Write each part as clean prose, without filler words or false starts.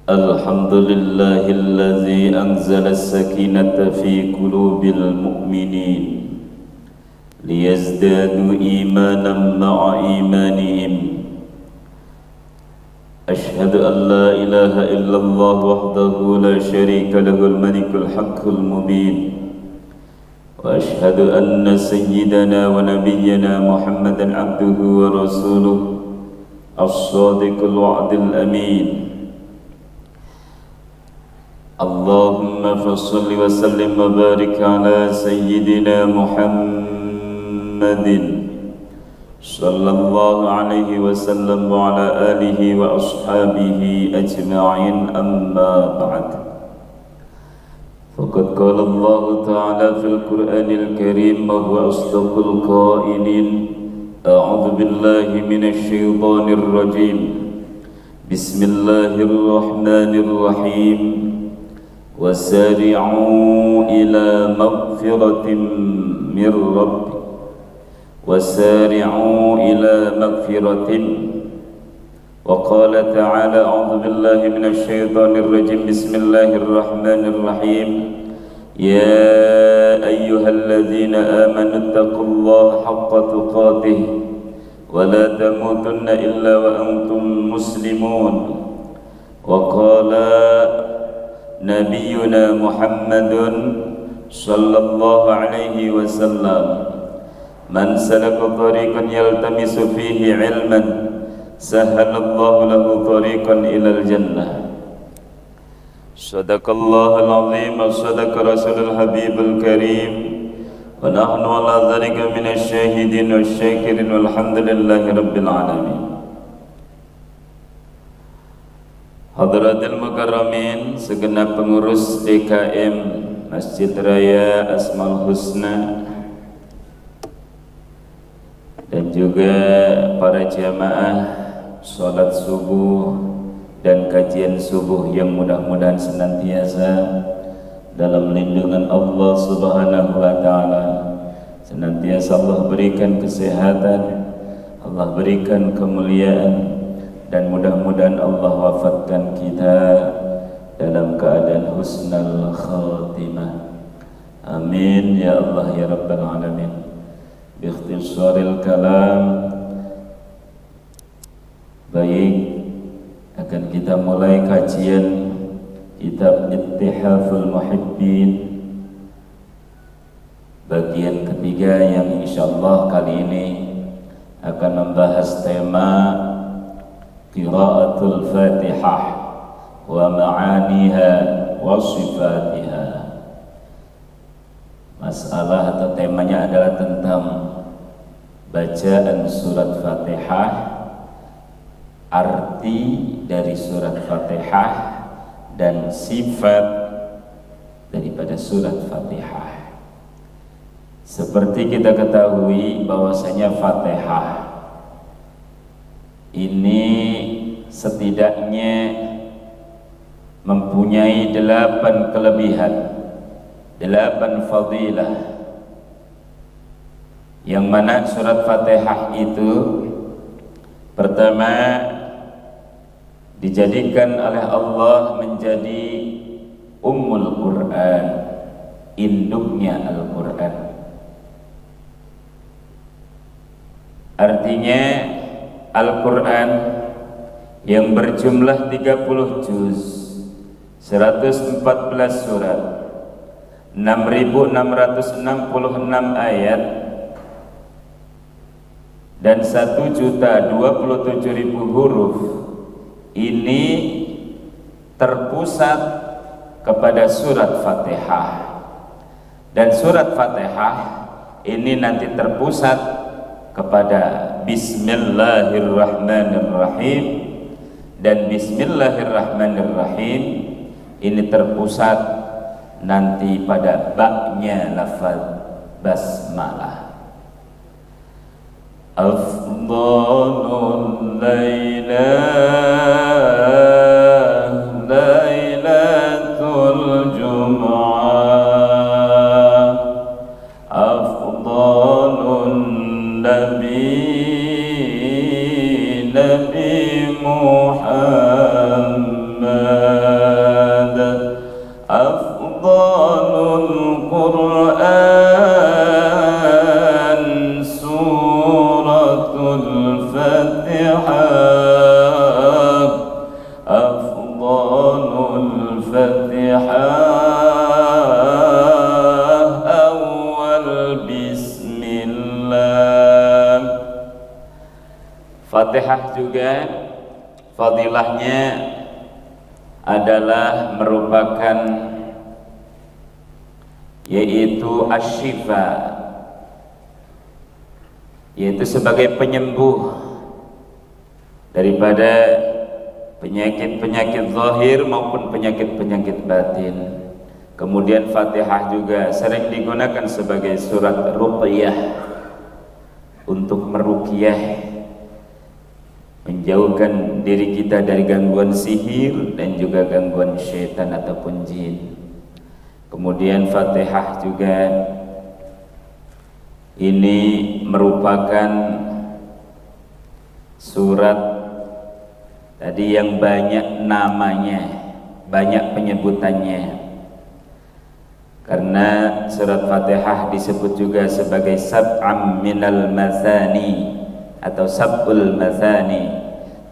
الحمد لله الذي أنزل السكينة في قلوب المؤمنين ليزدادوا إيمانا مع إيمانهم. أشهد أن لا إله إلا الله وحده لا شريك له الملك الحق المبين، وأشهد أن سيدنا ونبينا محمدا عبده ورسوله الصادق الوعد الأمين. اللهم فصل وسلم وبارك على سيدنا محمد صلى الله عليه وسلم وعلى آله وأصحابه أجمعين. أما بعد، فقد قال الله تعالى في القرآن الكريم وهو أصدق القائلين: أعوذ بالله من الشيطان الرجيم، بسم الله الرحمن الرحيم. وسارعوا إلى مغفرة من ربكم وسارعوا إلى مغفرة. وقال تعالى: أعوذ بالله من الشيطان الرجيم، بسم الله الرحمن الرحيم. يا أيها الذين آمنوا اتقوا الله حق تقاته ولا تموتن إلا وأنتم مسلمون. وقال نبينا محمد صلى الله عليه وسلم: من سلك طريقا يلتمس فيه علما سهل الله له طريقا إلى الجنة. صدق الله العظيم وصدق رسول الحبيب الكريم، ونحن على ذلك من الشاهدين والشاكرين، والحمد لله رب العالمين. Hadratil Mukarramin, segenap pengurus DKM Masjid Raya Asmaul Husna, dan juga para jamaah sholat subuh dan kajian subuh yang mudah-mudahan senantiasa dalam lindungan Allah Subhanahu wa Ta'ala. Senantiasa Allah berikan kesehatan, Allah berikan kemuliaan, dan mudah-mudahan Allah wafatkan kita dalam keadaan husnul khatimah. Amin ya Allah ya Rabbal Alamin. Bi ikhtisaril kalam, baik, akan kita mulai kajian kitab Ittihaful Muhibbin bagian ketiga, yang insyaallah kali ini akan membahas tema Qiraatul Fatihah wa ma'aniha wa sifatiha. Masalah atau temanya adalah tentang bacaan surat Fatihah, arti dari surat Fatihah, dan sifat daripada surat Fatihah. Seperti kita ketahui bahwasanya Fatihah ini setidaknya mempunyai 8 kelebihan, 8 fadilah, yang mana surat Fatihah itu pertama dijadikan oleh Allah menjadi Ummul Quran, induknya Al-Quran. Artinya Al-Quran yang berjumlah 30 juz, 114 surat, 6.666 ayat, dan 1.027.000 huruf, ini terpusat kepada surat Fatihah. Dan surat Fatihah ini nanti terpusat kepada Bismillahirrahmanirrahim, dan Bismillahirrahmanirrahim ini terpusat nanti pada ba-nya lafaz basmalah. Afdhalul lailatul jum'ah, afdhalun nabi Muhammad juga fadilahnya adalah merupakan yaitu asyifa, yaitu sebagai penyembuh daripada penyakit-penyakit zahir maupun penyakit-penyakit batin. Kemudian Fatihah juga sering digunakan sebagai surat ruqyah untuk meruqyah, menjauhkan diri kita dari gangguan sihir dan juga gangguan syaitan ataupun jin. Kemudian Fatihah juga ini merupakan surat tadi yang banyak namanya, banyak penyebutannya. Karena surat Fatihah disebut juga sebagai sab'am minal mazani atau sab'ul mazani,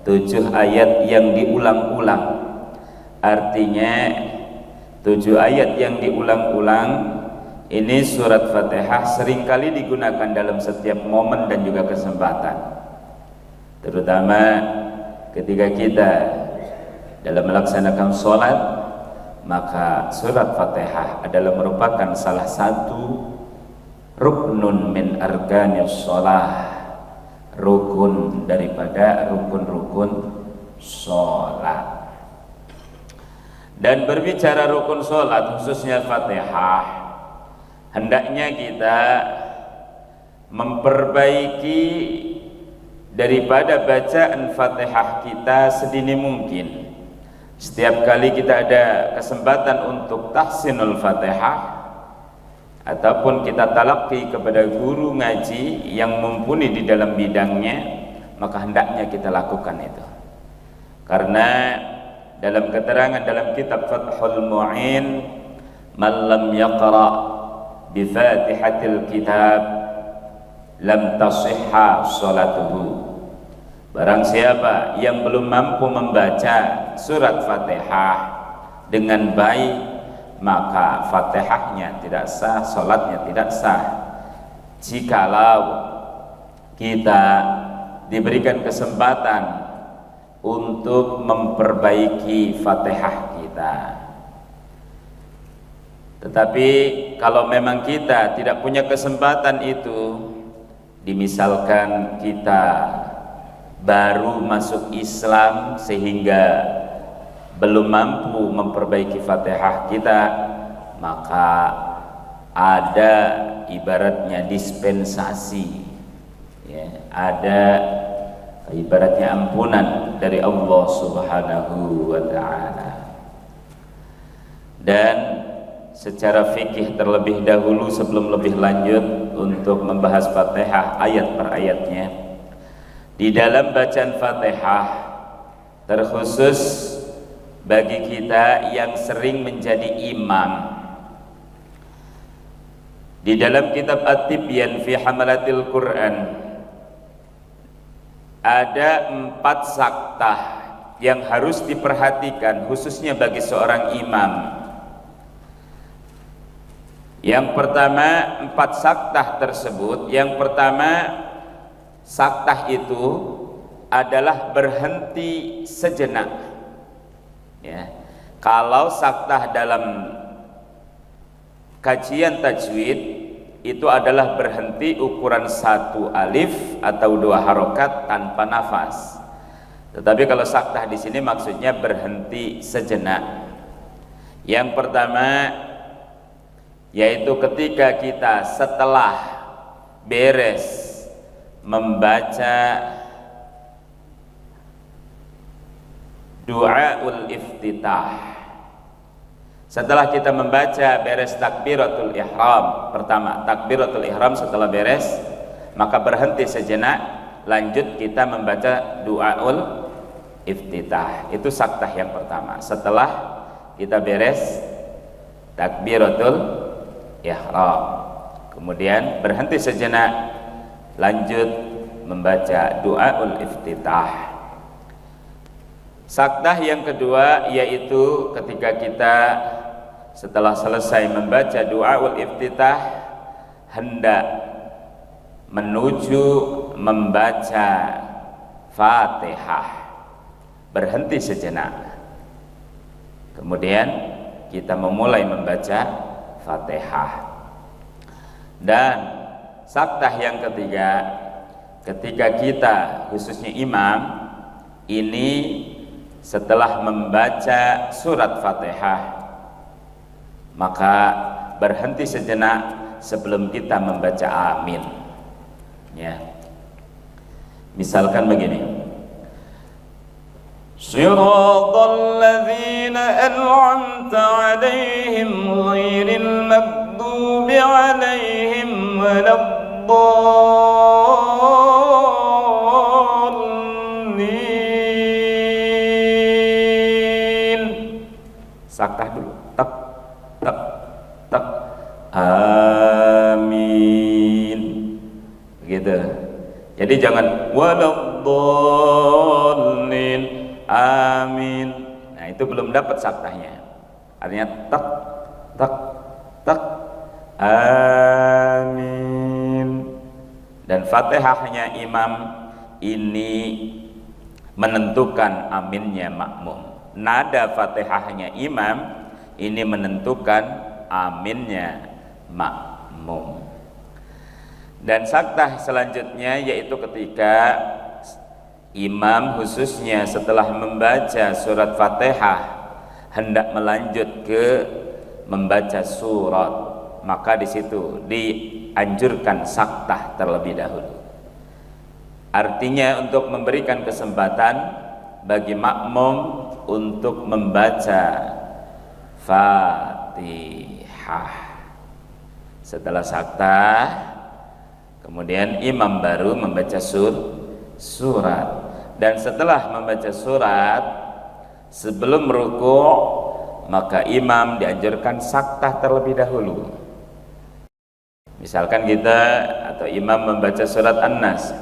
7 ayat yang diulang-ulang. Artinya 7 ayat yang diulang-ulang. Ini surat Fatihah seringkali digunakan dalam setiap momen dan juga kesempatan, terutama ketika kita dalam melaksanakan sholat, maka surat Fatihah adalah merupakan salah satu ruknun min arkanis sholah, rukun daripada rukun-rukun sholat. Dan berbicara rukun sholat, khususnya Fatihah, hendaknya kita memperbaiki daripada bacaan Fatihah kita sedini mungkin. Setiap kali kita ada kesempatan untuk tahsinul Fatihah ataupun kita talaqi kepada guru ngaji yang mumpuni di dalam bidangnya, maka hendaknya kita lakukan itu. Karena dalam keterangan dalam kitab Fathul Mu'in, man lam yaqra bi Fatihatil kitab lam tasihha salatuhu. Barang siapa yang belum mampu membaca surat Fatihah dengan baik, maka Fatihahnya tidak sah, salatnya tidak sah. Jikalau kita diberikan kesempatan untuk memperbaiki Fatihah kita, tetapi kalau memang kita tidak punya kesempatan itu, dimisalkan kita baru masuk Islam sehingga belum mampu memperbaiki Fatihah kita, maka ada ibaratnya dispensasi, ya, ada ibaratnya ampunan dari Allah Subhanahu wa ta'ala. Dan secara fikih terlebih dahulu sebelum lebih lanjut untuk membahas Fatihah ayat per ayatnya, di dalam bacaan Fatihah terkhusus bagi kita yang sering menjadi imam, di dalam kitab At-Tibyan fi Hamalatil Quran ada 4 saktah yang harus diperhatikan khususnya bagi seorang imam. Yang pertama, 4 saktah tersebut, yang pertama, saktah itu adalah berhenti sejenak, ya. Kalau saktah dalam kajian tajwid itu adalah berhenti ukuran 1 alif atau 2 harokat tanpa nafas. Tetapi kalau saktah di sini maksudnya berhenti sejenak. Yang pertama yaitu ketika kita setelah beres membaca du'aul iftitah, setelah kita membaca beres takbiratul ihram, pertama takbiratul ihram setelah beres, maka berhenti sejenak, lanjut kita membaca du'aul iftitah. Itu saktah yang pertama setelah kita beres takbiratul ihram, kemudian berhenti sejenak, lanjut membaca du'aul iftitah. Saktah yang kedua yaitu ketika kita setelah selesai membaca du'aul iftitah hendak menuju membaca Fatihah. Berhenti sejenak. Kemudian kita memulai membaca Fatihah. Dan saktah yang ketiga, ketika kita khususnya imam ini setelah membaca surat Fatihah, maka berhenti sejenak sebelum kita membaca amin. Ya. Misalkan begini. Shiratal ladzina an'amta 'alaihim ghairil maghdubi 'alaihim waladdallin. Saktah dulu. Tak tak tak. Amin. Begitu. Jadi jangan waladdallin. Amin. Nah, itu belum dapat saktahnya. Artinya tak tak tak. Amin. Dan Fatihahnya imam ini menentukan aminnya makmum. Nada Fatihahnya imam ini menentukan aminnya makmum. Dan saktah selanjutnya yaitu ketika imam khususnya setelah membaca surat Fatihah hendak melanjut ke membaca surat, maka di situ dianjurkan saktah terlebih dahulu. Artinya untuk memberikan kesempatan bagi makmum untuk membaca Fatihah. Setelah saktah, kemudian imam baru membaca surat. Dan setelah membaca surat, sebelum rukuk, maka imam dianjurkan saktah terlebih dahulu. Misalkan kita atau imam membaca surat An-Nas,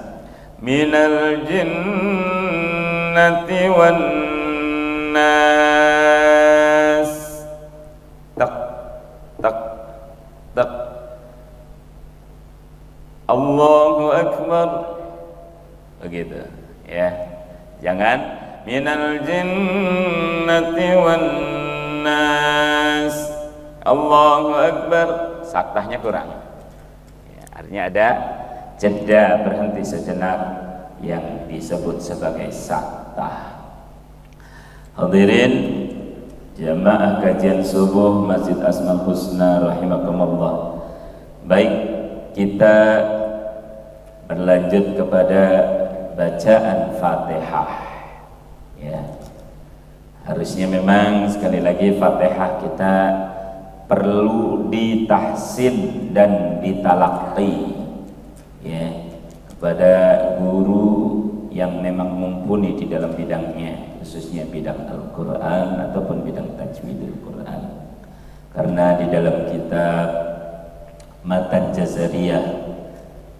minal jinnati wan nas, tak tak tak, Allahu Akbar, begitu ya. Jangan minal jinnati wan nas, Allahu Akbar, saktahnya kurang ya, artinya ada jeda, berhenti sejenak yang disebut sebagai saktah. Hadirin jamaah kajian subuh Masjid Asmaul Husna rahimakumullah. Baik, kita berlanjut kepada bacaan Fatihah ya. Harusnya memang sekali lagi Fatihah kita perlu ditahsin dan ditalaqi ya kepada guru yang memang mumpuni di dalam bidangnya, khususnya bidang Al-Quran ataupun bidang tajwidul Quran. Karena di dalam kitab Matan Jazariyah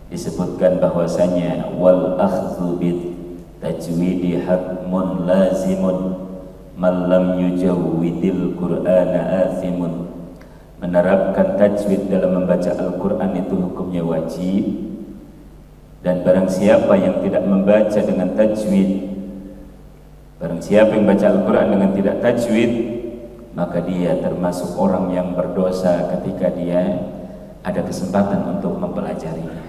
disebutkan bahwasanya wal akhdhu bit tajwidi hatmun lazimun man lam yujawwidil Qur'ana athimun. Menerapkan tajwid dalam membaca Al-Quran itu hukumnya wajib, dan barang siapa yang tidak membaca dengan tajwid, barang siapa yang baca Al-Quran dengan tidak tajwid, maka dia termasuk orang yang berdosa ketika dia ada kesempatan untuk mempelajarinya.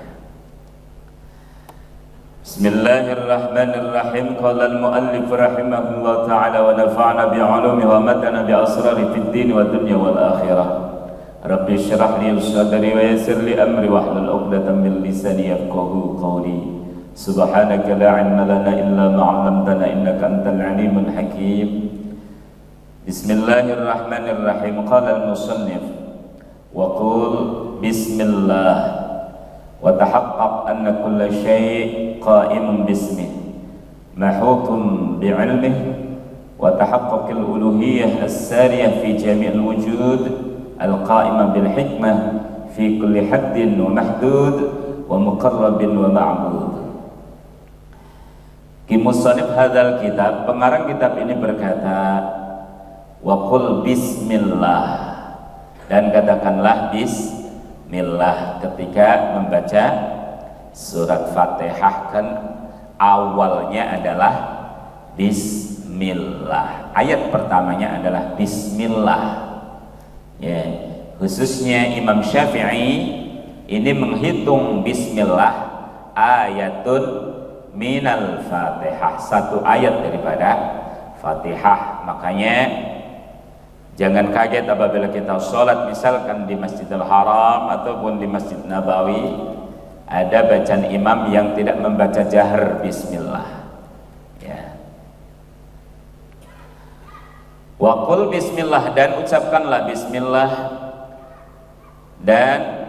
Bismillahirrahmanirrahim. Qala al-muallif rahimahullah ta'ala wa nafa'na bi'ulumihi wa matana bi'asrari fid din wa dunya wal akhirah. Rabbi shrah li sadri wa yassir li amri wahlul 'uqdatam min lisani yafqahu qawli. Subhanaka la 'ilma lana illa ma 'allamtana innaka antal 'alimul hakim. Bismillahirrahmanirrahim. Qala al-musannif wa qul bismillah wa tahaqqaq anna kulla syai' qa'imun bismih mahutun bi'ilmih wa tahaqqaq al-uluhiyyah as-sariyah fi jami' al-wujud al-qa'imah bil hikmah fi kulli haddin wa mahdud wa muqarrabin wa ma'bud. Kimusannif hadzal kitab, pengarang kitab ini berkata, wa qul bismillah, dan katakanlah bismillah ketika membaca surat Fatihah. Kan awalnya adalah bismillah. Ayat pertamanya adalah bismillah. Ya, khususnya Imam Syafi'i ini menghitung bismillah ayatun minal Fatihah, satu ayat daripada Fatihah. Makanya jangan kaget apabila kita sholat misalkan di Masjidil Haram ataupun di Masjid Nabawi ada bacaan imam yang tidak membaca jahar bismillah. Ya. Wa qul bismillah, dan ucapkanlah bismillah, dan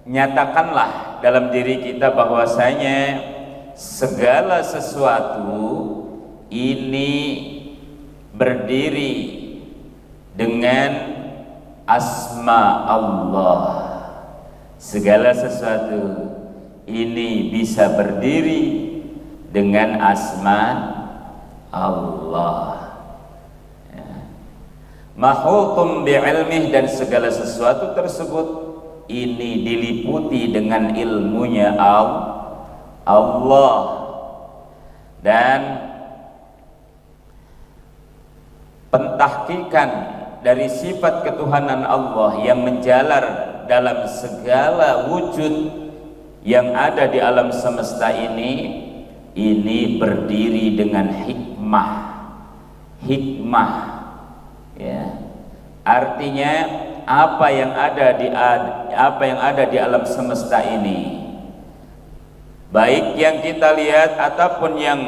nyatakanlah dalam diri kita bahwasanya segala sesuatu ini berdiri dengan asma Allah. Segala sesuatu ini bisa berdiri dengan asma Allah. Mahutum bi'ilmih, dan segala sesuatu tersebut ini diliputi dengan ilmunya Allah. Dan pentahkikan dari sifat ketuhanan Allah yang menjalar dalam segala wujud yang ada di alam semesta ini berdiri dengan hikmah, ya. Artinya apa yang ada di alam semesta ini, baik yang kita lihat ataupun yang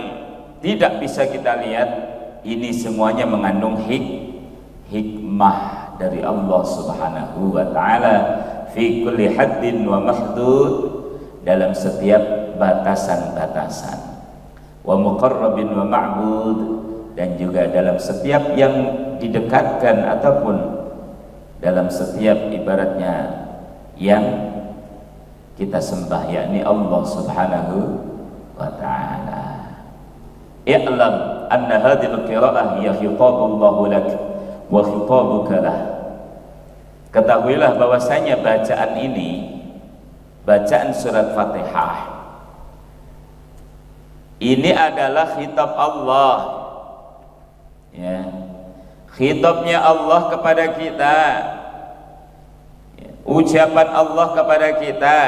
tidak bisa kita lihat, ini semuanya mengandung hikmah dari Allah Subhanahu wa ta'ala fi kulli haddin wa mahdud, dalam setiap batasan-batasan, wa muqarrabin wa ma'bud, dan juga dalam setiap yang didekatkan ataupun dalam setiap ibaratnya yang kita sembah, yakni Allah Subhanahu wa ta'ala. I'lam anna hadhil qira'ah hiya khitabullahu lak wa khitabuka lah. Ketahuilah bahwasanya bacaan ini, bacaan surat Fatihah ini adalah khitab Allah, ya. Khitabnya Allah kepada kita, ya. Ucapan Allah kepada kita.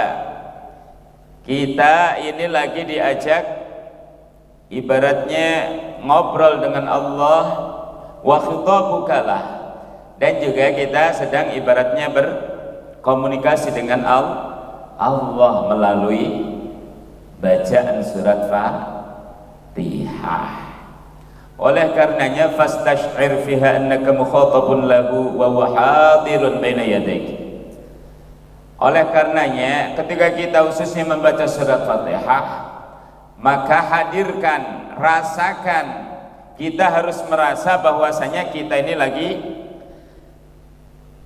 Kita ini lagi diajak ibaratnya ngobrol dengan Allah, wa khitabuka lah, dan juga kita sedang ibaratnya berkomunikasi dengan Allah melalui bacaan surat Fatihah. Oleh karenanya fastash'ir fiha annaka mukhatabun lahu wa huwa hadirun baina yadayk. Oleh karenanya ketika kita khususnya membaca surat Fatihah, maka hadirkan, rasakan, kita harus merasa bahwasanya kita ini lagi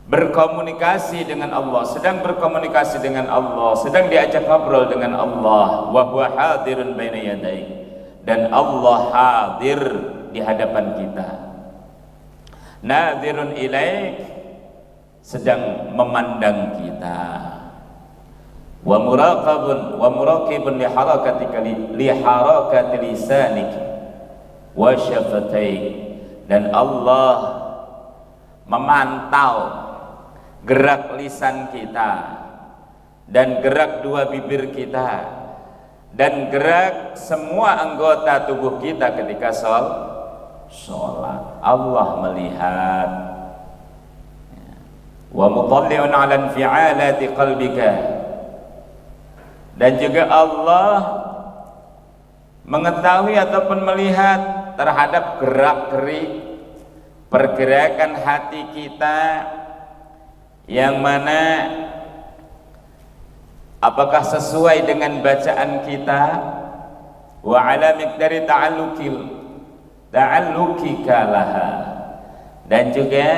berkomunikasi dengan Allah, sedang berkomunikasi dengan Allah, sedang diajak ngobrol dengan Allah. Wa huwa hadirun baina yadayk, dan Allah hadir di hadapan kita. Nadirun ilaik, sedang memandang kita. Wa muraqibun li harakati lisanik wa syafataik, dan Allah memantau gerak lisan kita dan gerak dua bibir kita dan gerak semua anggota tubuh kita ketika sholat. Allah melihat. Wa mutalli'un 'ala infi'alati qalbika, dan juga Allah mengetahui ataupun melihat terhadap gerak-gerik pergerakan hati kita, yang mana apakah sesuai dengan bacaan kita, wa 'ala miqdari ta'allukika laha, dan juga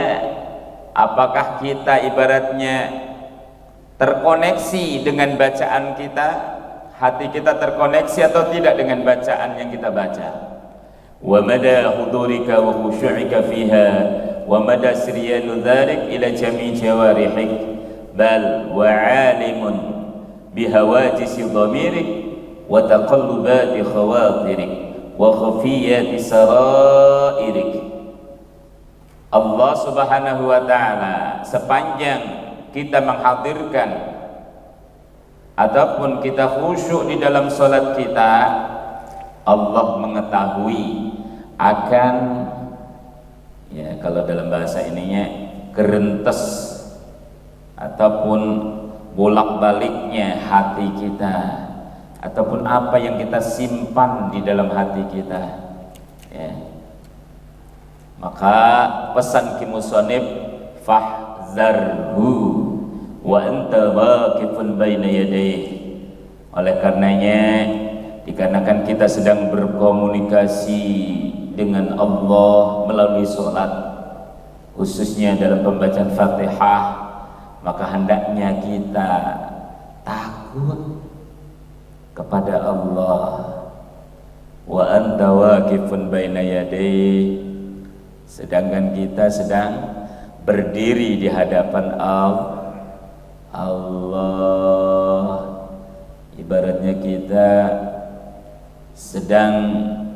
apakah kita ibaratnya terkoneksi dengan bacaan kita, hati kita terkoneksi atau tidak dengan bacaan yang kita baca. Wa mada hudurika wa khushu'ika fiha wa mada siryanu dhalik ila jami' jawarihik bal wa 'alimun bihawajisi dhamirik wa taqallubati khawatirik wa khafiyati sarairik. Allah Subhanahu wa ta'ala sepanjang kita menghadirkan ataupun kita khusyuk di dalam salat kita, Allah mengetahui akan, ya kalau dalam bahasa ininya, gerentes ataupun bolak-baliknya hati kita, ataupun apa yang kita simpan di dalam hati kita, ya. Maka pesan kimusonib, fahzarhu wa anta waqifun baina yadayhi. Oleh karenanya, dikarenakan kita sedang berkomunikasi dengan Allah melalui sholat, khususnya dalam pembacaan Fatihah, maka hendaknya kita takut kepada Allah. Wa anta waqifun baina yadayhi, sedangkan kita sedang berdiri di hadapan Allah. Ibaratnya kita sedang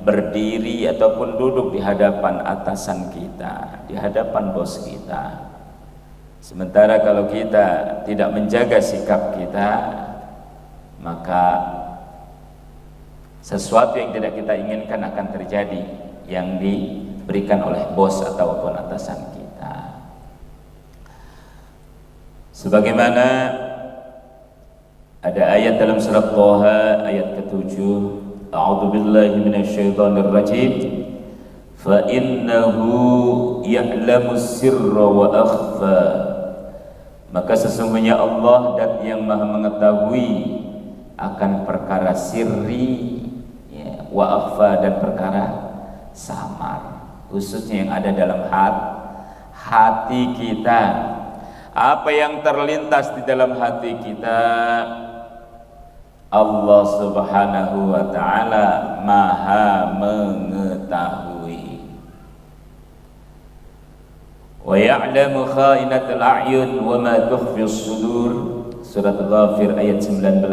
berdiri ataupun duduk di hadapan atasan kita, di hadapan bos kita. Sementara kalau kita tidak menjaga sikap kita, maka sesuatu yang tidak kita inginkan akan terjadi yang diberikan oleh bos ataupun atasan kita. Sebagaimana ada ayat dalam surat Thaha ayat ke-7, A'udzu billahi minasyaitonir rajim, fa innahu ya'lamus sirra wa akhfa. Maka sesungguhnya Allah dat yang Maha mengetahui akan perkara sirri, ya, wa akhfa, dan perkara samar, khususnya yang ada dalam hati kita. Apa yang terlintas di dalam hati kita, Allah Subhanahu wa ta'ala Maha mengetahui. Wa ya'lamu kha'inatal a'yun wa ma tukhfis sudur, surat Ghafir ayat 19.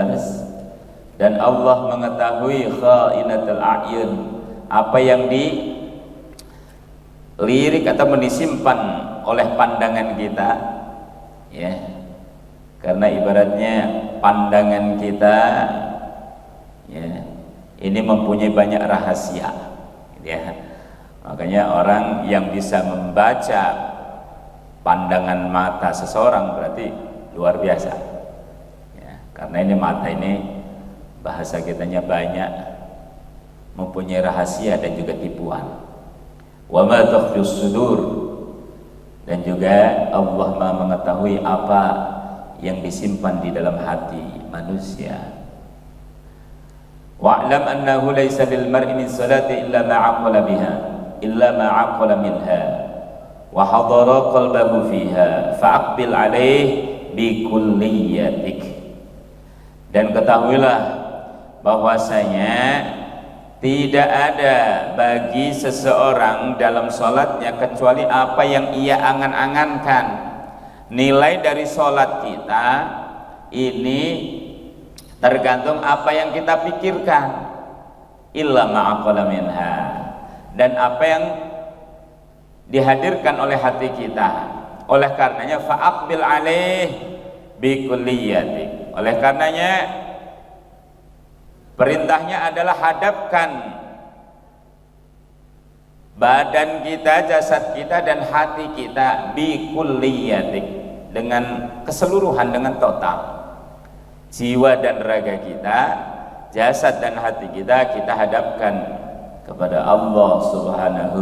Dan Allah mengetahui kha'inatal a'yun, apa yang dilirik atau disimpan oleh pandangan kita, ya, karena ibaratnya pandangan kita, ya, ini mempunyai banyak rahasia, ya. Makanya orang yang bisa membaca pandangan mata seseorang berarti luar biasa, ya, karena ini mata ini bahasa kitanya banyak, mempunyai rahasia dan juga tipuan. Wa ma tukhfis sudur, dan juga Allah Maha mengetahui apa yang disimpan di dalam hati manusia. Wa'lam annahu laysa lil mar'i min salati illa ma 'aqala biha, illa ma 'aqala minha wa hadara qalbahu fiha fa'aqbil 'alaih bi kulliyatik. Dan ketahuilah bahwasanya tidak ada bagi seseorang dalam sholatnya kecuali apa yang ia angan-angankan. Nilai dari sholat kita ini tergantung apa yang kita pikirkan. Illa ma'aqala minha, dan apa yang dihadirkan oleh hati kita. Oleh karenanya fa'aqbil alaih bi kulliyatik. Oleh karenanya perintahnya adalah hadapkan badan kita, jasad kita, dan hati kita bi kulliyatik, dengan keseluruhan, dengan total. Jiwa dan raga kita, jasad dan hati kita, kita hadapkan kepada Allah Subhanahu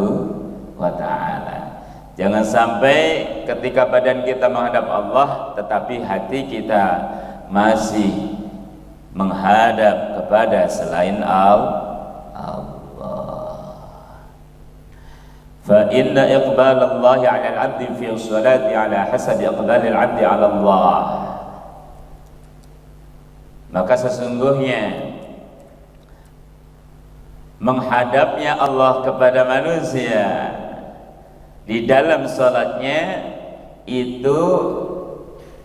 wa ta'ala. Jangan sampai ketika badan kita menghadap Allah tetapi hati kita masih menghadap kepada selain Allah. Fa inna iqbal Allah 'ala al-'abdi fi sholati 'ala hasab iqbal al-'abdi 'ala Allah. Maka sesungguhnya menghadapnya Allah kepada manusia di dalam salatnya itu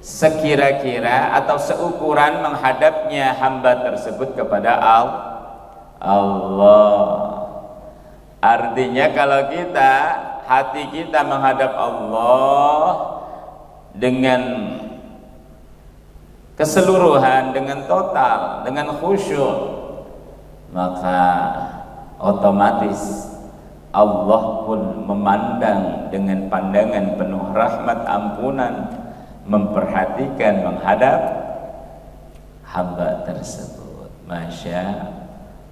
sekira-kira atau seukuran menghadapnya hamba tersebut kepada Allah. Artinya kalau hati kita menghadap Allah dengan keseluruhan, dengan total, dengan khusyuk, maka otomatis Allah pun memandang dengan pandangan penuh rahmat ampunan, memperhatikan, menghadap hamba tersebut. Masya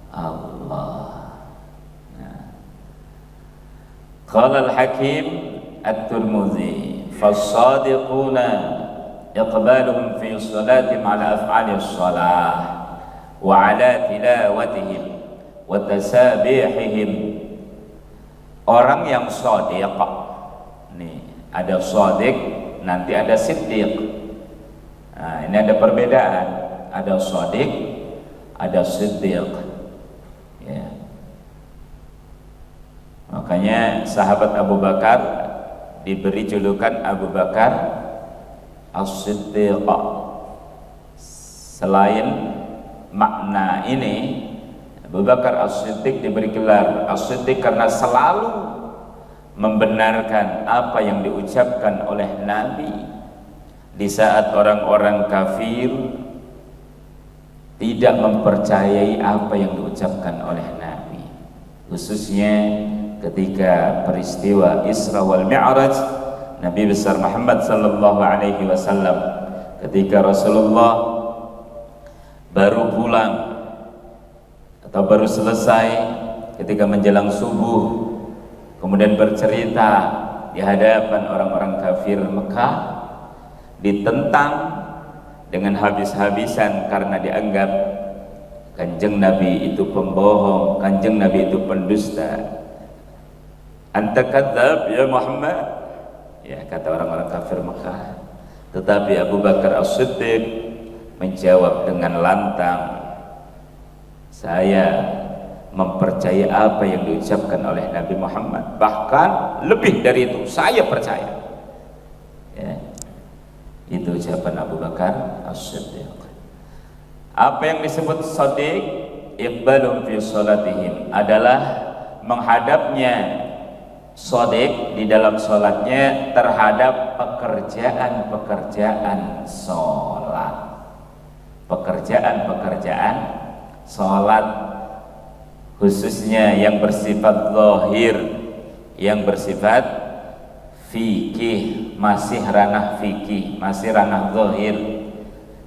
Allah. Qala al-Hakim at-Tirmidzi fas-sadiquna iqbaluhum fi salatihim ala af'ali as-salah wa ala tilawatihim wa tasabihihim. Orang yang shadiq, nih ada shadiq, nanti ada siddiq. Nah, ini ada perbedaan, ada shadiq, ada siddiq. Ya. Makanya sahabat Abu Bakar diberi julukan Abu Bakar As-Siddiq. Selain makna ini, Abu Bakar As-Siddiq diberi gelar As-Siddiq karena selalu membenarkan apa yang diucapkan oleh Nabi di saat orang-orang kafir tidak mempercayai apa yang diucapkan oleh Nabi, khususnya ketika peristiwa Isra wal Mi'raj Nabi besar Muhammad sallallahu alaihi wasallam, ketika Rasulullah baru pulang atau baru selesai, ketika menjelang subuh, kemudian bercerita di hadapan orang-orang kafir Mekah, ditentang dengan habis-habisan karena dianggap Kanjeng Nabi itu pembohong, Kanjeng Nabi itu pendusta. Anta kadzab ya Muhammad, ya kata orang-orang kafir Mekah. Tetapi Abu Bakar As-Siddiq menjawab dengan lantang, saya mempercayai apa yang diucapkan oleh Nabi Muhammad, bahkan lebih dari itu saya percaya. Ya, itu ucapan Abu Bakar As-Siddiq. Apa yang disebut shadiq, iqbalun fi salatihim, adalah menghadapnya shadiq di dalam sholatnya terhadap pekerjaan-pekerjaan sholat, pekerjaan-pekerjaan sholat, khususnya yang bersifat zahir, yang bersifat fikih, masih ranah fikih, masih ranah zahir,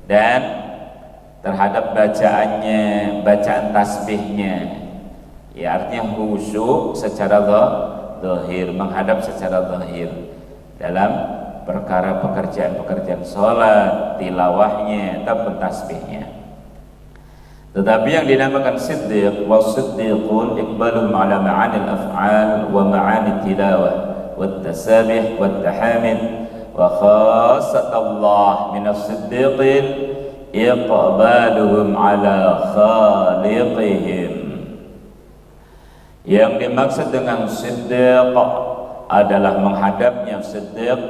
dan terhadap bacaannya, bacaan tasbihnya, ya artinya khusyuk secara zahir, menghadap secara zahir dalam perkara pekerjaan-pekerjaan sholat, tilawahnya ataupun tasbihnya. Tetapi yang dinamakan siddiq, was-siddiqun iqbaluhum ala ma'anil af'al wa ma'anil tilawah wat tasabih wat tahamid, wa khassat Allah min as-siddiqin iqbaluhum ala khaliqihim. Yang dimaksud dengan siddiq adalah menghadapnya siddiq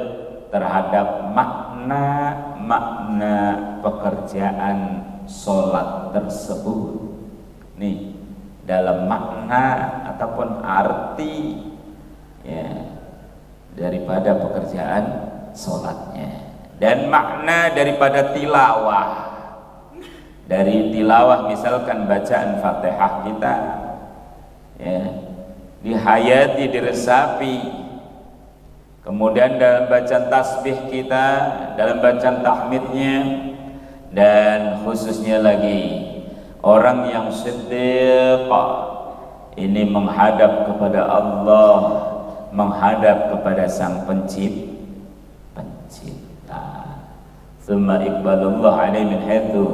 terhadap makna pekerjaan sholat tersebut. Nih, dalam makna ataupun arti ya daripada pekerjaan sholatnya, dan makna daripada tilawah. Dari tilawah misalkan bacaan Fatihah kita ya dihayati, diresapi, kemudian dalam bacaan tasbih kita, dalam bacaan tahmidnya, dan khususnya lagi orang yang siddiq ini menghadap kepada Allah, menghadap kepada Sang Pencipta. Tsumma iqbalullah alaihi min haitsu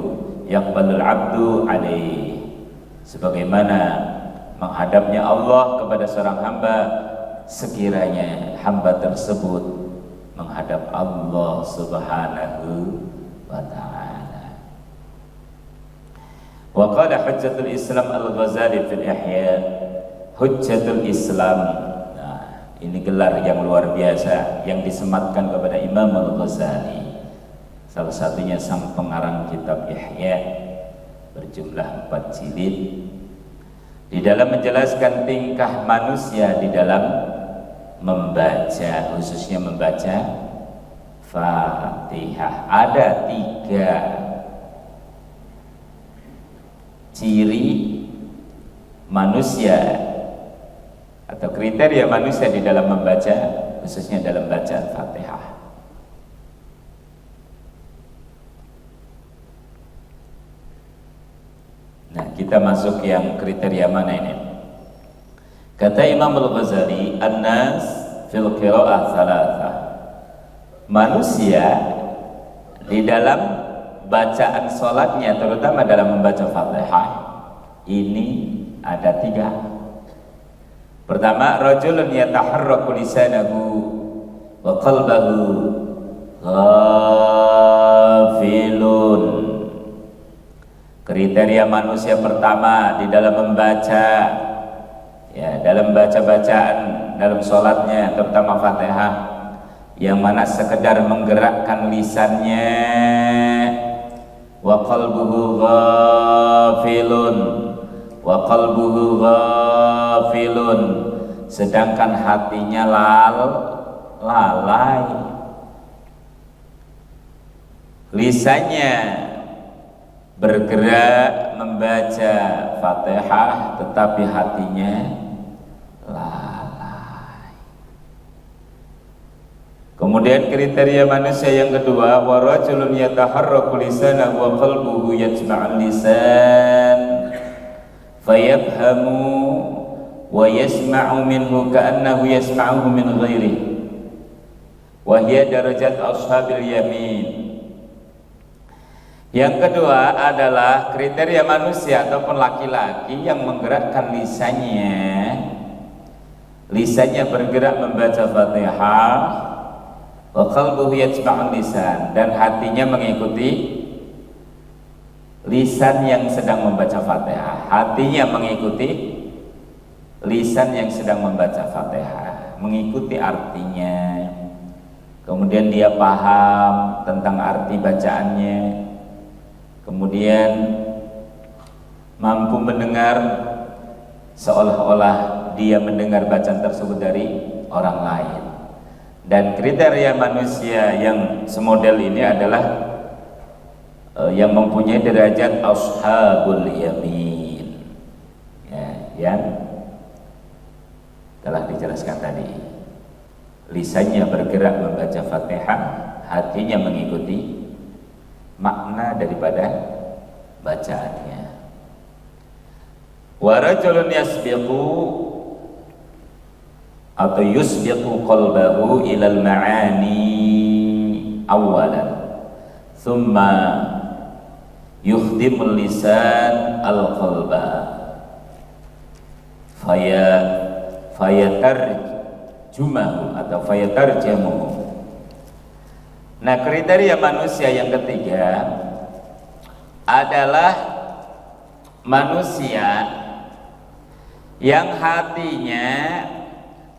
yaqbalul abdu alaihi, sebagaimana menghadapnya Allah kepada seorang hamba sekiranya hamba tersebut menghadap Allah Subhanahu wa ta'ala. Wa qala Hujjatul Islam Al-Ghazali fil Ihya, Hujjatul Islam. Nah, ini gelar yang luar biasa yang disematkan kepada Imam Al-Ghazali. salah satunya sang pengarang kitab Ihya berjumlah 4 jilid di dalam menjelaskan tingkah manusia di dalam membaca, khususnya membaca Fatihah. Ada 3 ciri manusia atau kriteria manusia di dalam membaca, khususnya dalam bacaan Fatihah. Nah, kita masuk yang kriteria mana ini? Kata Imam Al-Ghazali, an-nas fil qira'ah thalatha. Manusia di dalam bacaan sholatnya, terutama dalam membaca Fatihah, ini ada 3. Pertama, rajulun yataharraku lisanahu wa qalbahu ghafilun. Kriteria manusia pertama di dalam membaca, ya, dalam baca-bacaan dalam sholatnya, terutama Fatihah, yang mana sekedar menggerakkan lisannya, wa qalbuhu ghafilun, wa qalbuhu ghafilun, sedangkan hatinya lalai. Lisannya bergerak membaca Fatihah, tetapi hatinya lalai. Kemudian kriteria manusia yang kedua, wa rajulun yataharraku lisanahu wa qalbuhu yajma'ul lisan fayafhamu wa yasma'u minhu ka'annahu yasma'uhu min ghairihi wa hiya darajat ashabil yamin. Yang kedua adalah kriteria manusia ataupun laki-laki yang menggerakkan lisannya bergerak membaca Fatihah, wa qalbuhu yatba'un lisan, dan hatinya mengikuti lisan yang sedang membaca Fatihah. Hatinya mengikuti lisan yang sedang membaca Fatihah, mengikuti artinya. Kemudian dia paham tentang arti bacaannya. Kemudian mampu mendengar seolah-olah dia mendengar bacaan tersebut dari orang lain. Dan kriteria manusia yang semodel ini adalah yang mempunyai derajat ashabul yamin, ya, yang telah dijelaskan tadi. Lisannya bergerak membaca Fatihah, hatinya mengikuti makna daripada bacaannya. Wa rajulun yasbiqu atau yusbiqu qalbahu ilal ma'ani awalan thumma yukhdimul lisan al-qalba fayatarjumahu atau fayatarjamuhu. Nah, kriteria manusia yang ketiga adalah manusia yang hatinya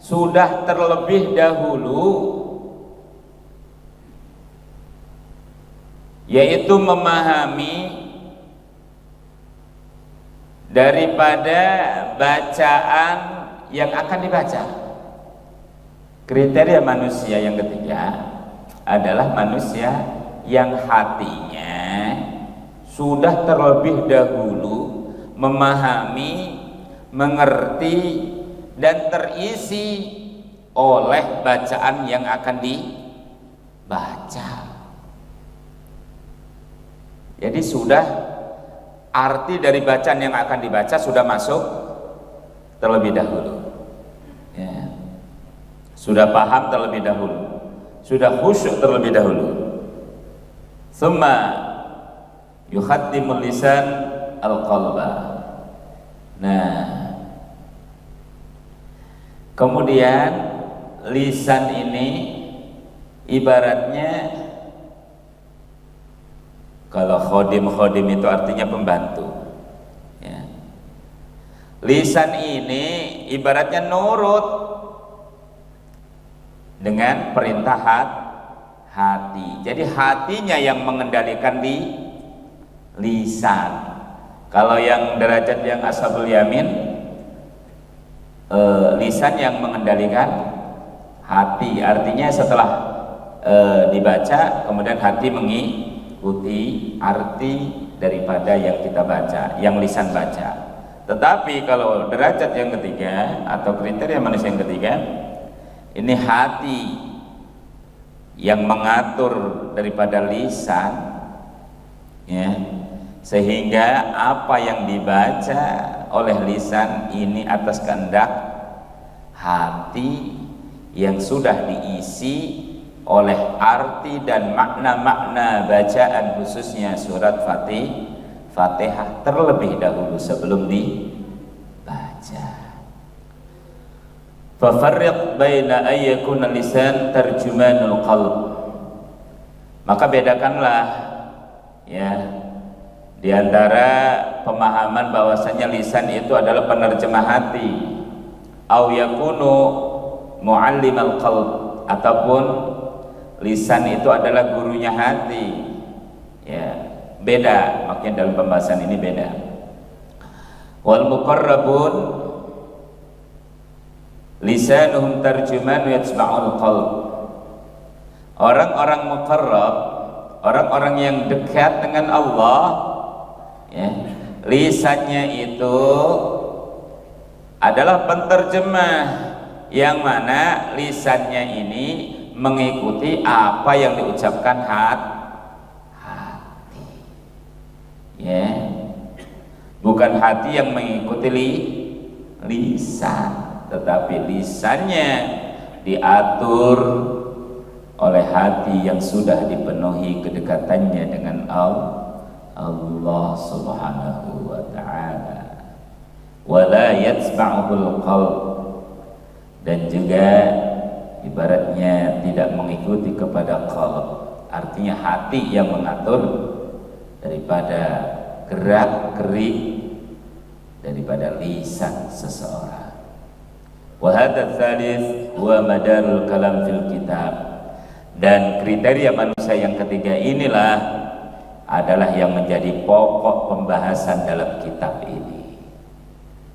sudah terlebih dahulu yaitu memahami daripada bacaan yang akan dibaca. Kriteria manusia yang ketiga adalah manusia yang hatinya sudah terlebih dahulu memahami, mengerti, dan terisi oleh bacaan yang akan dibaca. Jadi sudah arti dari bacaan yang akan dibaca sudah masuk terlebih dahulu, ya. Sudah paham terlebih dahulu, sudah khusyuk terlebih dahulu. Tsumma yukhaddimul lisan al-qalba. Nah, kemudian lisan ini ibaratnya, kalau khodim itu artinya pembantu, ya. Lisan ini ibaratnya nurut dengan perintah hati. Jadi hatinya yang mengendalikan di lisan. Kalau yang derajat yang ashabul yamin, lisan yang mengendalikan hati. Artinya setelah dibaca, kemudian hati mengikuti arti daripada yang kita baca, yang lisan baca. Tetapi kalau derajat yang ketiga atau kriteria manusia yang ketiga, ini hati yang mengatur daripada lisan, ya, sehingga apa yang dibaca oleh lisan ini atas kehendak hati yang sudah diisi oleh arti dan makna-makna bacaan, khususnya surat Fatihah terlebih dahulu sebelum dibaca. Fafarriq baina ayyakuna lisan tarjumanul qalb. Maka bedakanlah, ya, di antara pemahaman bahwasanya lisan itu adalah penerjemah hati, au yakunu muallimal qalb, ataupun lisan itu adalah gurunya hati. Ya, beda, makanya dalam pembahasan ini beda. Wal muqarrabun lisanuhum tarjuman yatba'ul qalb. Orang-orang muqarrab, orang-orang yang dekat dengan Allah, ya, lisannya itu adalah penterjemah, yang mana lisannya ini mengikuti apa yang diucapkan hati, ya, bukan hati yang mengikuti lisan, tetapi lisannya diatur oleh hati yang sudah dipenuhi kedekatannya dengan Allah Subhanahu wa ta'ala. Wala yatsba'ul qalb, dan juga ibaratnya tidak mengikuti kepada qalb, artinya hati yang mengatur daripada gerak-gerik daripada lisan seseorang. Wa hadza tsalits huwa madarul kalam fil kitab. Dan kriteria manusia yang ketiga inilah adalah yang menjadi pokok pembahasan dalam kitab ini.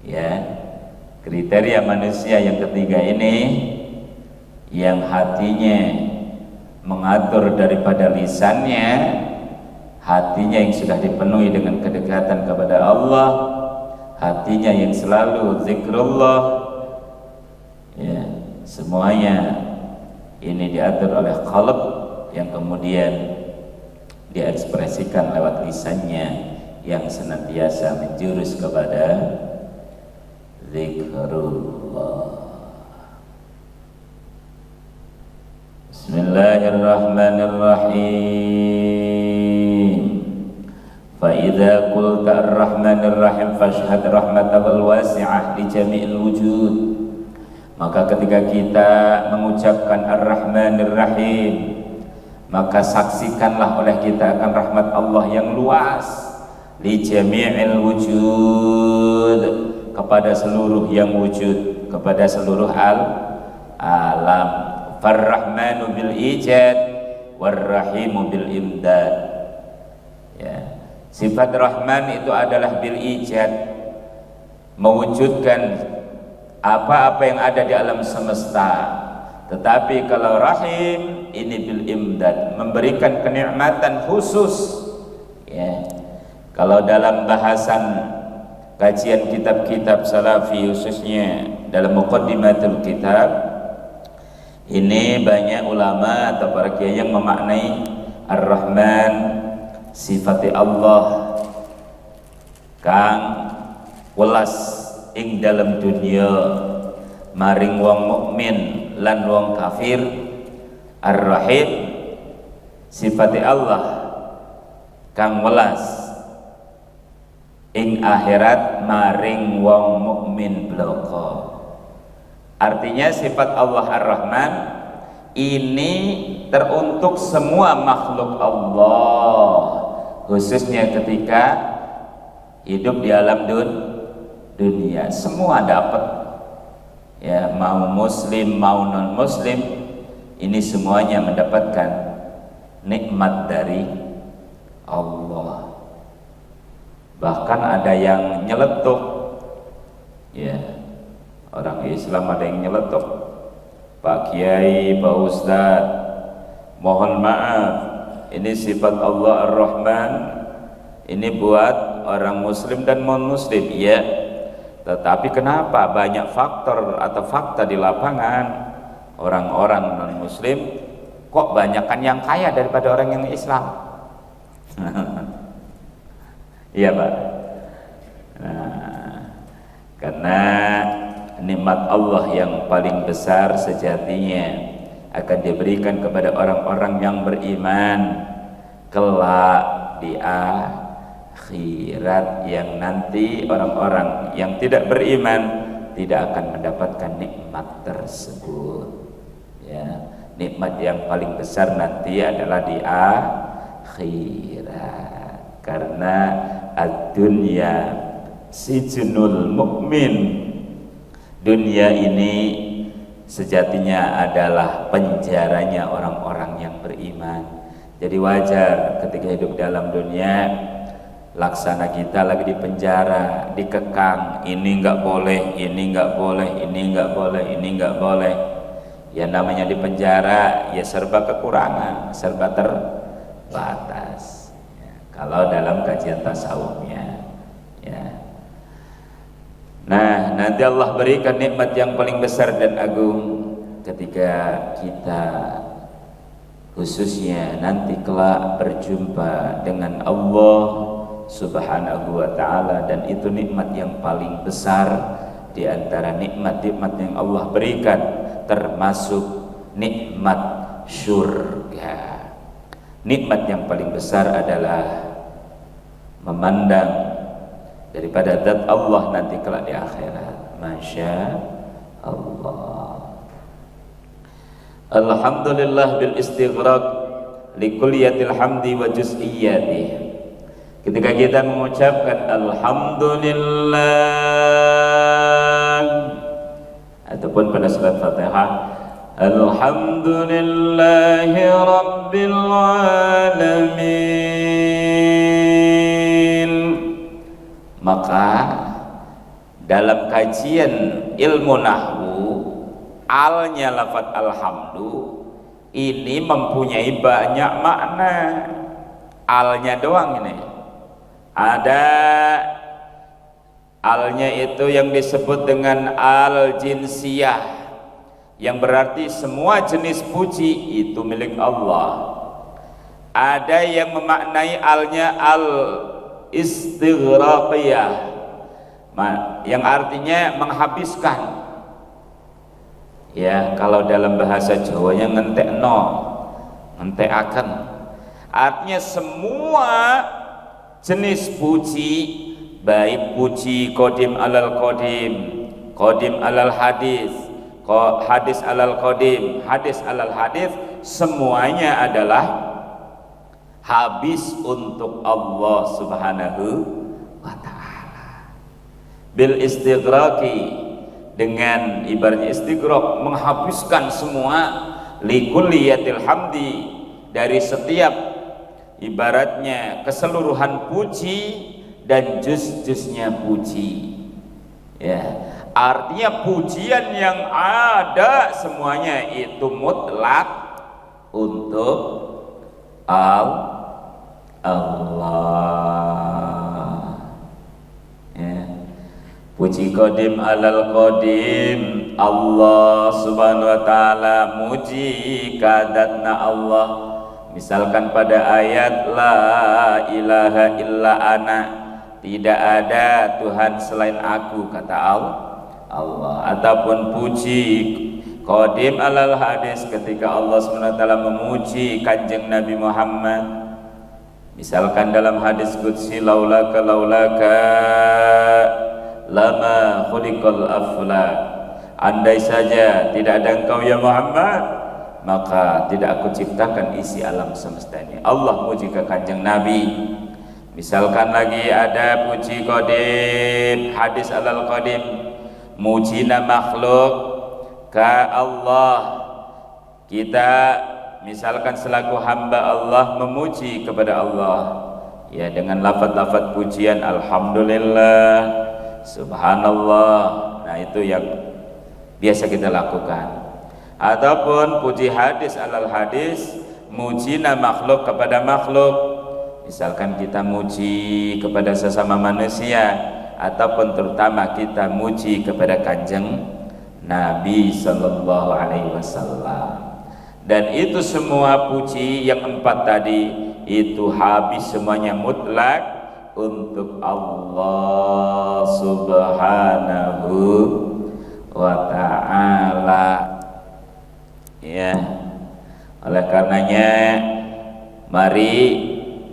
Ya, kriteria manusia yang ketiga ini, yang hatinya mengatur daripada lisannya, hatinya yang sudah dipenuhi dengan kedekatan kepada Allah, hatinya yang selalu zikrullah, ya, semuanya ini diatur oleh qalb yang kemudian diekspresikan lewat lisannya yang senantiasa menjurus kepada zikrullah. Bismillahirrahmanirrahim. Fa idza qulta ar-rahmanir rahim fashhad rahmatal wasi'ah li jami'il wujud. Maka ketika kita mengucapkan Ar-Rahmanir Rahim, maka saksikanlah oleh kita akan rahmat Allah yang luas, li jami'il wujud, kepada seluruh yang wujud, kepada seluruh alam. Far-Rahmanu bil ijad, war-Rahimu bil imdad. Ya. Sifat Rahman itu adalah bil ijad, mewujudkan apa-apa yang ada di alam semesta. Tetapi kalau Rahim ini bil imdad, memberikan kenikmatan khusus, ya. Kalau dalam bahasan kajian kitab-kitab salafi, khususnya dalam muqaddimatul kitab ini, banyak ulama atau para kiai yang memaknai Ar-Rahman sifati Allah kang welas ing dalam dunia maring wong mukmin lan wong kafir. Ar-Rahim sifati Allah kang welas ing akhirat maring wong mukmin bloko. Artinya sifat Allah Ar-Rahman ini teruntuk semua makhluk Allah, khususnya ketika hidup di alam dunia, semua dapat, ya, mau muslim mau non muslim, ini semuanya mendapatkan nikmat dari Allah. Bahkan ada yang nyeletuk, ya, orang Islam ada yang nyeletuk, Pak Kiai, Pak Ustadz, mohon maaf, ini sifat Allah Ar-Rahman, ini buat orang muslim dan non muslim, ya, tetapi kenapa banyak faktor atau fakta di lapangan orang-orang non muslim kok banyakkan yang kaya daripada orang yang Islam? Iya Pak. Nah, karena nikmat Allah yang paling besar sejatinya akan diberikan kepada orang-orang yang beriman kelak di akhirat, yang nanti orang-orang yang tidak beriman tidak akan mendapatkan nikmat tersebut, ya. Nikmat yang paling besar nanti adalah di akhirat, karena ad-dunya sijnul mukmin, dunia ini sejatinya adalah penjaranya orang-orang yang beriman. Jadi wajar ketika hidup dalam dunia, laksana kita lagi di penjara, dikekang, ini enggak boleh, ini enggak boleh, ini enggak boleh, ini enggak boleh. Ya namanya di penjara, ya serba kekurangan, serba terbatas, ya, kalau dalam kajian tasawufnya, ya. Nah, nanti Allah berikan nikmat yang paling besar dan agung ketika kita khususnya nanti kelak berjumpa dengan Allah Subhanahu wa ta'ala, dan itu nikmat yang paling besar di antara nikmat-nikmat yang Allah berikan, termasuk nikmat surga. Nikmat yang paling besar adalah memandang daripada zat Allah nanti kelak di akhirat. Masya Allah. Alhamdulillah bil istighraq li kulliyatil hamdi wa juz'iyyatih. Ketika kita mengucapkan alhamdulillah ataupun pada surat Fatihah, alhamdulillahi rabbil alamin, maka dalam kajian ilmu nahwu, alnya lafaz alhamdu ini mempunyai banyak makna. Alnya doang ini ada, alnya itu yang disebut dengan al jinsiyah, yang berarti semua jenis puji itu milik Allah. Ada yang memaknai alnya al istighraqiyah, yang artinya menghabiskan, ya, kalau dalam bahasa Jawanya ngentekno, ngentekaken, artinya semua jenis puji, baik puji qadim alal qadim, qadim alal hadis, hadis alal qadim, hadis alal hadis, semuanya adalah habis untuk Allah Subhanahu wa ta'ala. Bil istighraqi, dengan ibaratnya istighraq, menghabiskan semua, likulliyatil hamdi, dari setiap ibaratnya keseluruhan puji dan juz-juznya puji, ya, artinya pujian yang ada semuanya itu mutlak untuk Allah, ya. Puji qadim alal qadim, Allah Subhanahu wa ta'ala muji kadatna Allah. Misalkan pada ayat la ilaha illa ana, tidak ada Tuhan selain aku, kata Allah. Ataupun puji qadim alal hadis, ketika Allah SWT memuji kanjeng Nabi Muhammad. Misalkan dalam hadis qudsi, laulaka lama khuliqal aflak, andai saja tidak ada engkau ya Muhammad, maka tidak aku ciptakan isi alam semesta ini. Allah muji ke kanjeng Nabi. Misalkan lagi ada puji qadim, hadis alal qadim, mujina makhluk ka Allah. Kita misalkan selaku hamba Allah memuji kepada Allah ya dengan lafaz-lafaz pujian alhamdulillah, subhanallah. Nah, itu yang biasa kita lakukan. Ataupun puji hadis alal hadis, mujina makhluk kepada makhluk. Misalkan kita muji kepada sesama manusia, ataupun terutama kita muji kepada Kanjeng Nabi sallallahu alaihi wasallam. Dan itu semua puji yang 4 tadi itu habis semuanya mutlak untuk Allah subhanahu wa ta'ala ya. Oleh karenanya mari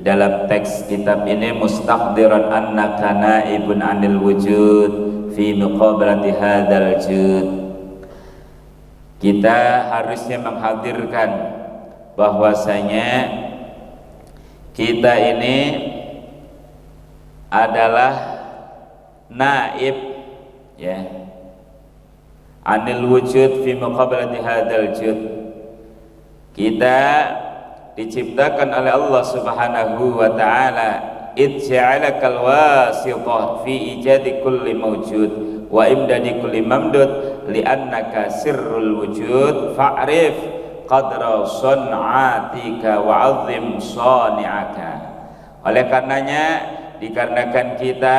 dalam teks kitab ini mustaqdiran annaka naibun anil wujud fi muqabalati hadzal jud, kita harusnya menghadirkan bahwasanya kita ini adalah naib ya anil wujud fi muqabalati hadzal jud. Kita diciptakan oleh Allah Subhanahu wa ta'ala, id ja'alakal wasithah fi ijadi kulli mawjud wa imdadi kulli mamdud li'annaka sirrul wujud fa'rif qadra sun'atika wa 'azzim sani'aka. Oleh karenanya dikarenakan kita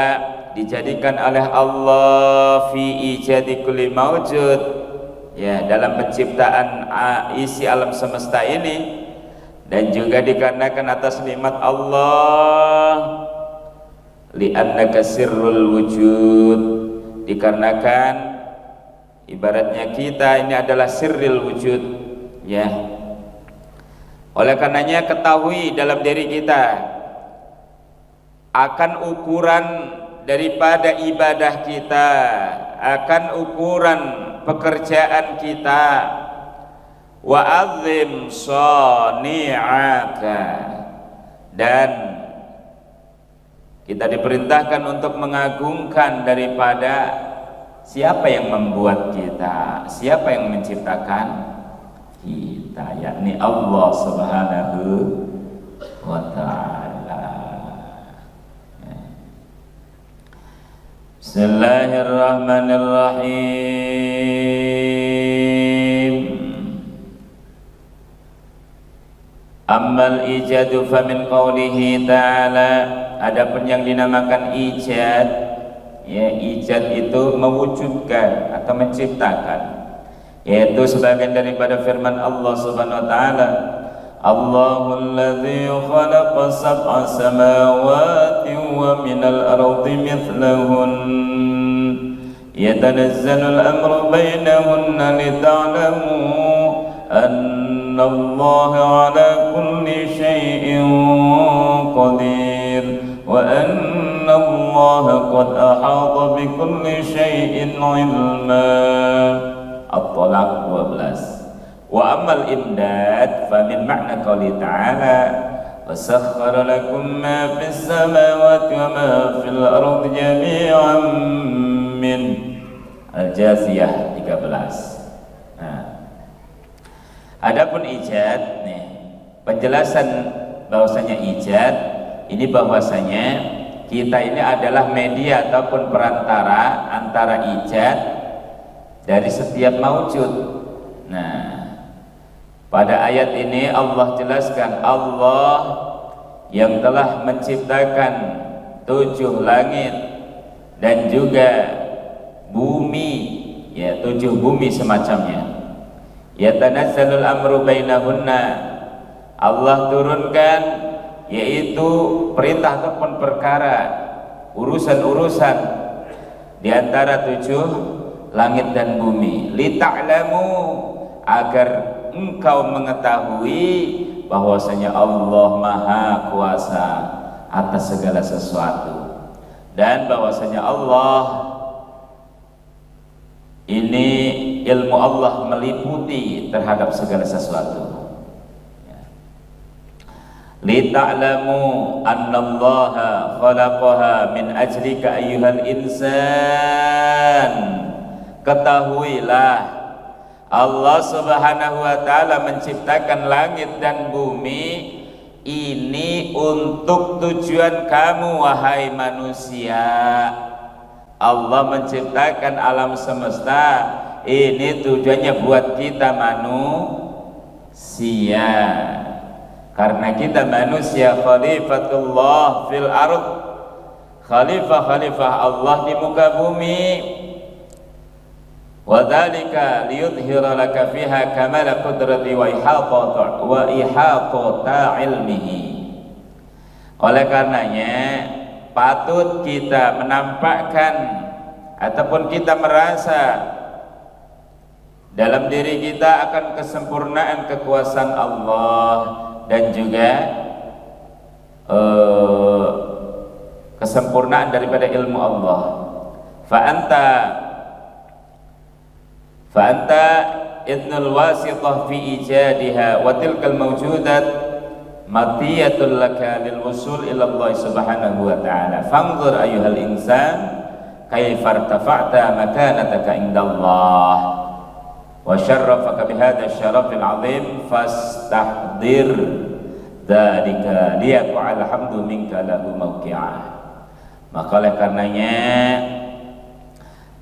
dijadikan oleh Allah fi ijadi kulli mawjud ya dalam penciptaan isi alam semesta ini, dan juga dikarenakan atas nikmat Allah li'annaka sirrul wujud, dikarenakan ibaratnya kita ini adalah sirrul wujud ya. Oleh karenanya ketahui dalam diri kita akan ukuran daripada ibadah kita, akan ukuran pekerjaan kita, wa azim sani'aka, dan kita diperintahkan untuk mengagungkan daripada siapa yang membuat kita, siapa yang menciptakan kita, yakni Allah Subhanahu wa ta'ala. Bismillahirrahmanirrahim. Ammal ijadu famin qawlihi ta'ala, adapun yang dinamakan ijad ya, ijad itu mewujudkan atau menciptakan, yaitu sebagian daripada firman Allah Subhanahu wa ta'ala, Allahul ladzi khalaqa sab'a samawati wa minal ardi mithlahun yatanazzalul amru bainahunna lita'lamu anna Allah ala kulli syai'in qadir wa anna Allah qad ahata bi kulli syai'in ilma. At-Talaq 12. Wa amal imdad fa min ma'na qouli ta'ala wa sakhkhara lakum ma fis samawati wa ma fil ardi jami'an min Al-Jasiyah 13. Nah, adapun ijad nih, penjelasan bahwasanya ijad ini bahwasanya kita ini adalah media ataupun perantara antara ijad dari setiap maujud. Nah, pada ayat ini Allah jelaskan Allah yang telah menciptakan 7 langit dan juga bumi ya, 7 bumi semacamnya. Yatanazzalul amru bainahunna, Allah turunkan yaitu perintah ataupun perkara, urusan-urusan di antara 7 langit dan bumi, lita'lamu, agar engkau mengetahui bahwasanya Allah Maha Kuasa atas segala sesuatu, dan bahwasanya Allah ini ilmu Allah meliputi terhadap segala sesuatu. Lita'lamu annallaha khalaqaha min ajlika ayyuhal insan, ketahuilah Allah Subhanahu wa taala menciptakan langit dan bumi ini untuk tujuan kamu wahai manusia. Allah menciptakan alam semesta ini tujuannya buat kita manusia. Karena kita manusia khalifatullah fil ardh, khalifah Allah di muka bumi. Wadzalika liyudhhira laka fiha kamala qudrati wa ihatata ilmihi. Oleh karenanya patut kita menampakkan ataupun kita merasa dalam diri kita akan kesempurnaan kekuasaan Allah dan juga kesempurnaan daripada ilmu Allah. Fa'anta idnul wasitah fi ijadiha wa tilkal mawjudat matiyatul laka lil wusul ila Allah subhanahu wa ta'ala. Fanzur ayyuhal insan kaifa irtafa'ta makanataka indallah wa syarrafaka bihadha syarafil azim fastahdir dzalika liyaqa'al hamdu minka lahu mawqi'ah. Maka oleh karenanya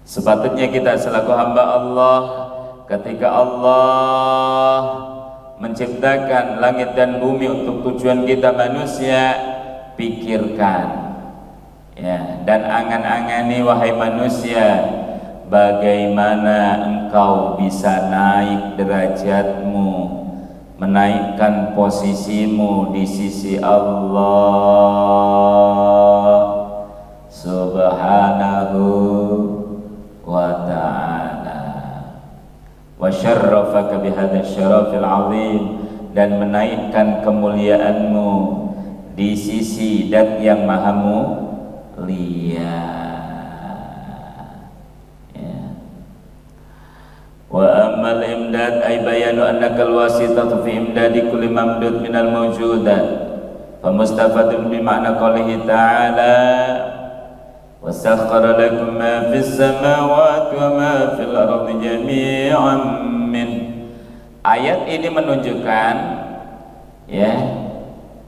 sepatutnya kita selaku hamba Allah, ketika Allah menciptakan langit dan bumi untuk tujuan kita manusia, pikirkan ya, dan angan-angani wahai manusia, bagaimana engkau bisa naik derajatmu, menaikkan posisimu di sisi Allah Subhanahu wa ta'ala, wa syarrafaka bihadha syarafil azim, dan menaikkan kemuliaanmu di sisi dat yang maha mulia ya. Wa ammal imdad ay bayanu annaka alwasitatu fi imdadi kulli mamdud minal mawjudat fa mustafadun bi ma'na qoulihi ta'ala وَسَخَّرَ لَكُم مَّا فِي السَّمَاوَاتِ وَمَا فِي الْأَرْضِ جَمِيعًا مِّنْهُ. Ayat ini menunjukkan ya,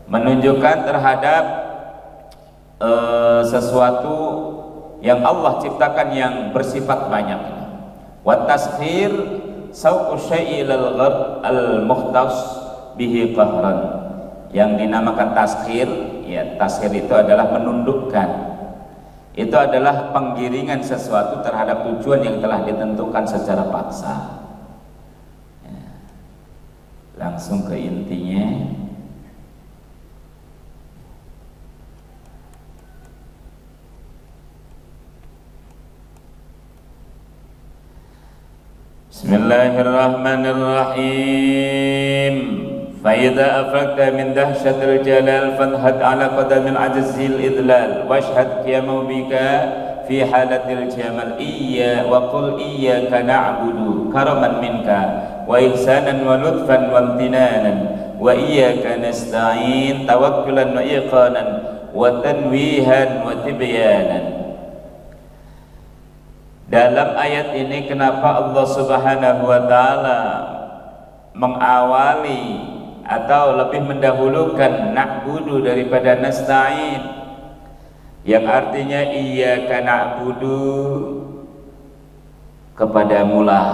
menunjukkan terhadap sesuatu yang Allah ciptakan yang bersifat banyak. Wa taskhir sauqu syai'i lil ghad al-mukhtas bihi qahran. Yang dinamakan taskhir, ya taskhir itu adalah menundukkan. Itu adalah penggiringan sesuatu terhadap tujuan yang telah ditentukan secara paksa ya. Langsung ke intinya. Bismillahirrahmanirrahim. فإذا أفقت من دهشة الجلال فانهد على قدم العجز الإذلال واشهد قيامه بك في حالة الجمال وقل إياك نعبد كرما منك وإحسانا ولطفا وامتنانا وإياك نستعين توكلا وإيقانا وتنويها وتبيانا. Dalam ayat ini kenapa Allah Subhanahu wa taala mengawali atau lebih mendahulukan na'budu daripada nasta'in, yang artinya iyyaka na'budu, kepadamulah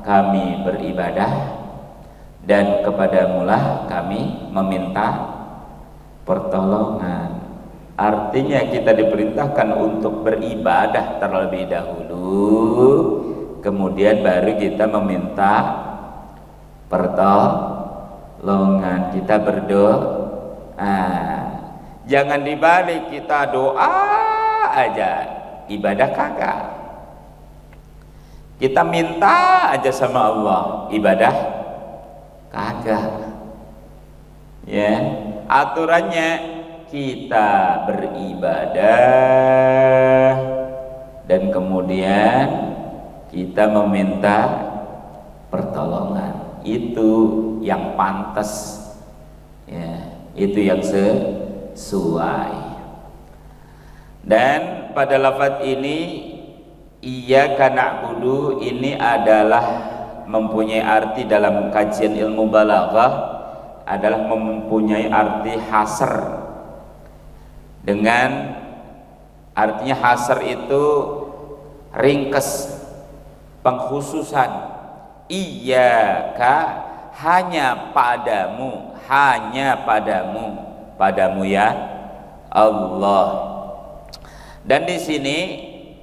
kami beribadah dan kepadamulah kami meminta pertolongan. Artinya kita diperintahkan untuk beribadah terlebih dahulu, kemudian baru kita meminta pertolongan. Kita berdoa, jangan dibalik kita doa aja, ibadah kagak. Kita minta aja sama Allah, ibadah kagak. Ya, aturannya kita beribadah dan kemudian kita meminta pertolongan. Itu yang pantas ya, itu yang sesuai. Dan pada lafaz ini iyyaka na'budu ini adalah mempunyai arti dalam kajian ilmu balaghah adalah mempunyai arti hasr. Dengan artinya hasr itu ringkes, pengkhususan. Iyyaka, hanya padamu, padamu ya Allah. Dan di sini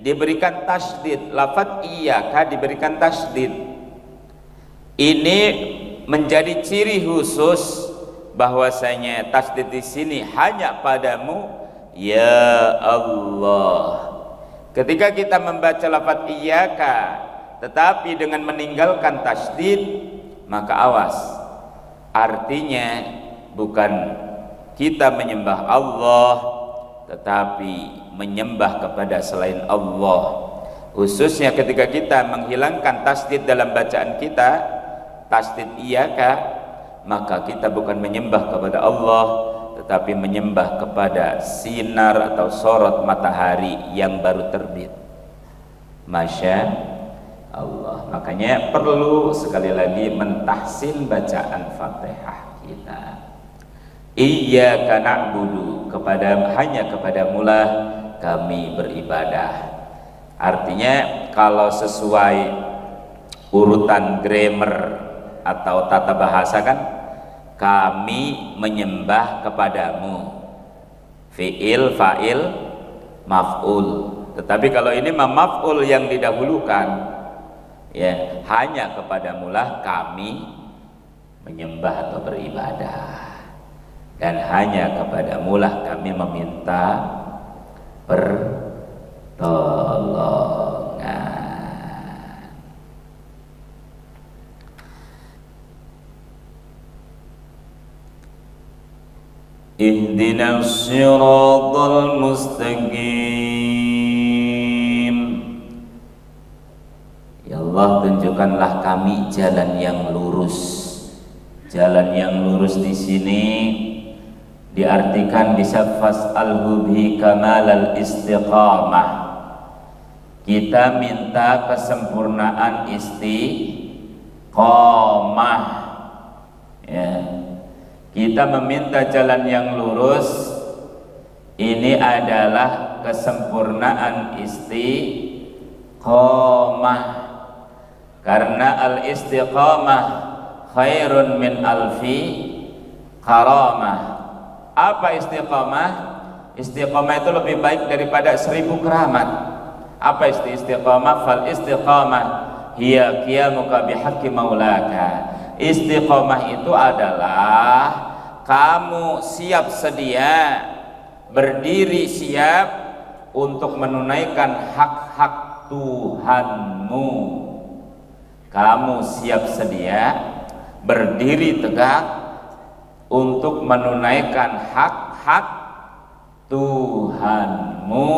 diberikan tasydid, lafaz iyyaka diberikan tasydid. Ini menjadi ciri khusus bahwasanya tasydid di sini hanya padamu ya Allah. Ketika kita membaca lafaz iyyaka tetapi dengan meninggalkan tasydid, maka awas, artinya bukan kita menyembah Allah tetapi menyembah kepada selain Allah. Khususnya ketika kita menghilangkan tasydid dalam bacaan kita, tasydid iyyaka, maka kita bukan menyembah kepada Allah tetapi menyembah kepada sinar atau sorot matahari yang baru terbit. Masya Allah. Makanya perlu sekali lagi mentahsin bacaan Fatihah kita. Iyyaka na'budu, hanya kepadamulah kami beribadah. Artinya kalau sesuai urutan grammar atau tata bahasa kan, kami menyembah kepadamu, fi'il, fa'il, maf'ul. Tetapi kalau ini maf'ul yang didahulukan, ya, hanya kepadamulah kami menyembah atau beribadah, dan hanya kepadamulah kami meminta pertolongan. Ihdinas siratal mustaqim. Ya Allah, tunjukkanlah kami jalan yang lurus. Jalan yang lurus di sini diartikan bisa fas'alhu bihi kamalal istiqamah. Kita minta kesempurnaan istiqamah, ya. Kita meminta jalan yang lurus, ini adalah kesempurnaan istiqamah. Karena al-istiqamah khairun min alfi karamah. Apa istiqamah? Istiqamah itu lebih baik daripada 1000 keramat. Apa istiqamah? Fal istiqamah hiya qiyamuka bihaqqi maulaka. Istiqamah itu adalah kamu siap sedia, berdiri siap untuk menunaikan hak-hak Tuhanmu. Kamu siap sedia, berdiri tegak untuk menunaikan hak-hak Tuhanmu,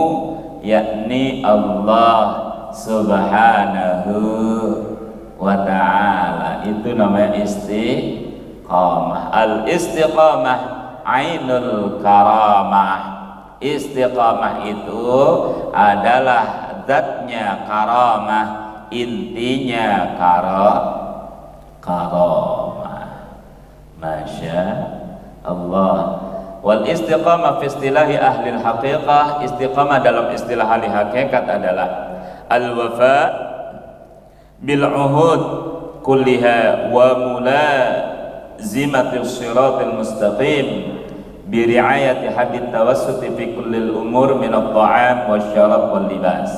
yakni Allah Subhanahu wa ta'ala. Itu namanya istiqamah. Al-istiqamah ainul karamah. Istiqamah itu adalah zatnya karamah, intinya karamah. Masya Allah. Wal istiqamah fi istilahi ahli haqiqah. Istiqamah dalam istilah ahli hakikat adalah al-wafa bil uhud kulliha wa mulazimati siratal mustaqim bi riayati hadit tawassuti fi kullil umur min at-ta'am wasyarab wal libas.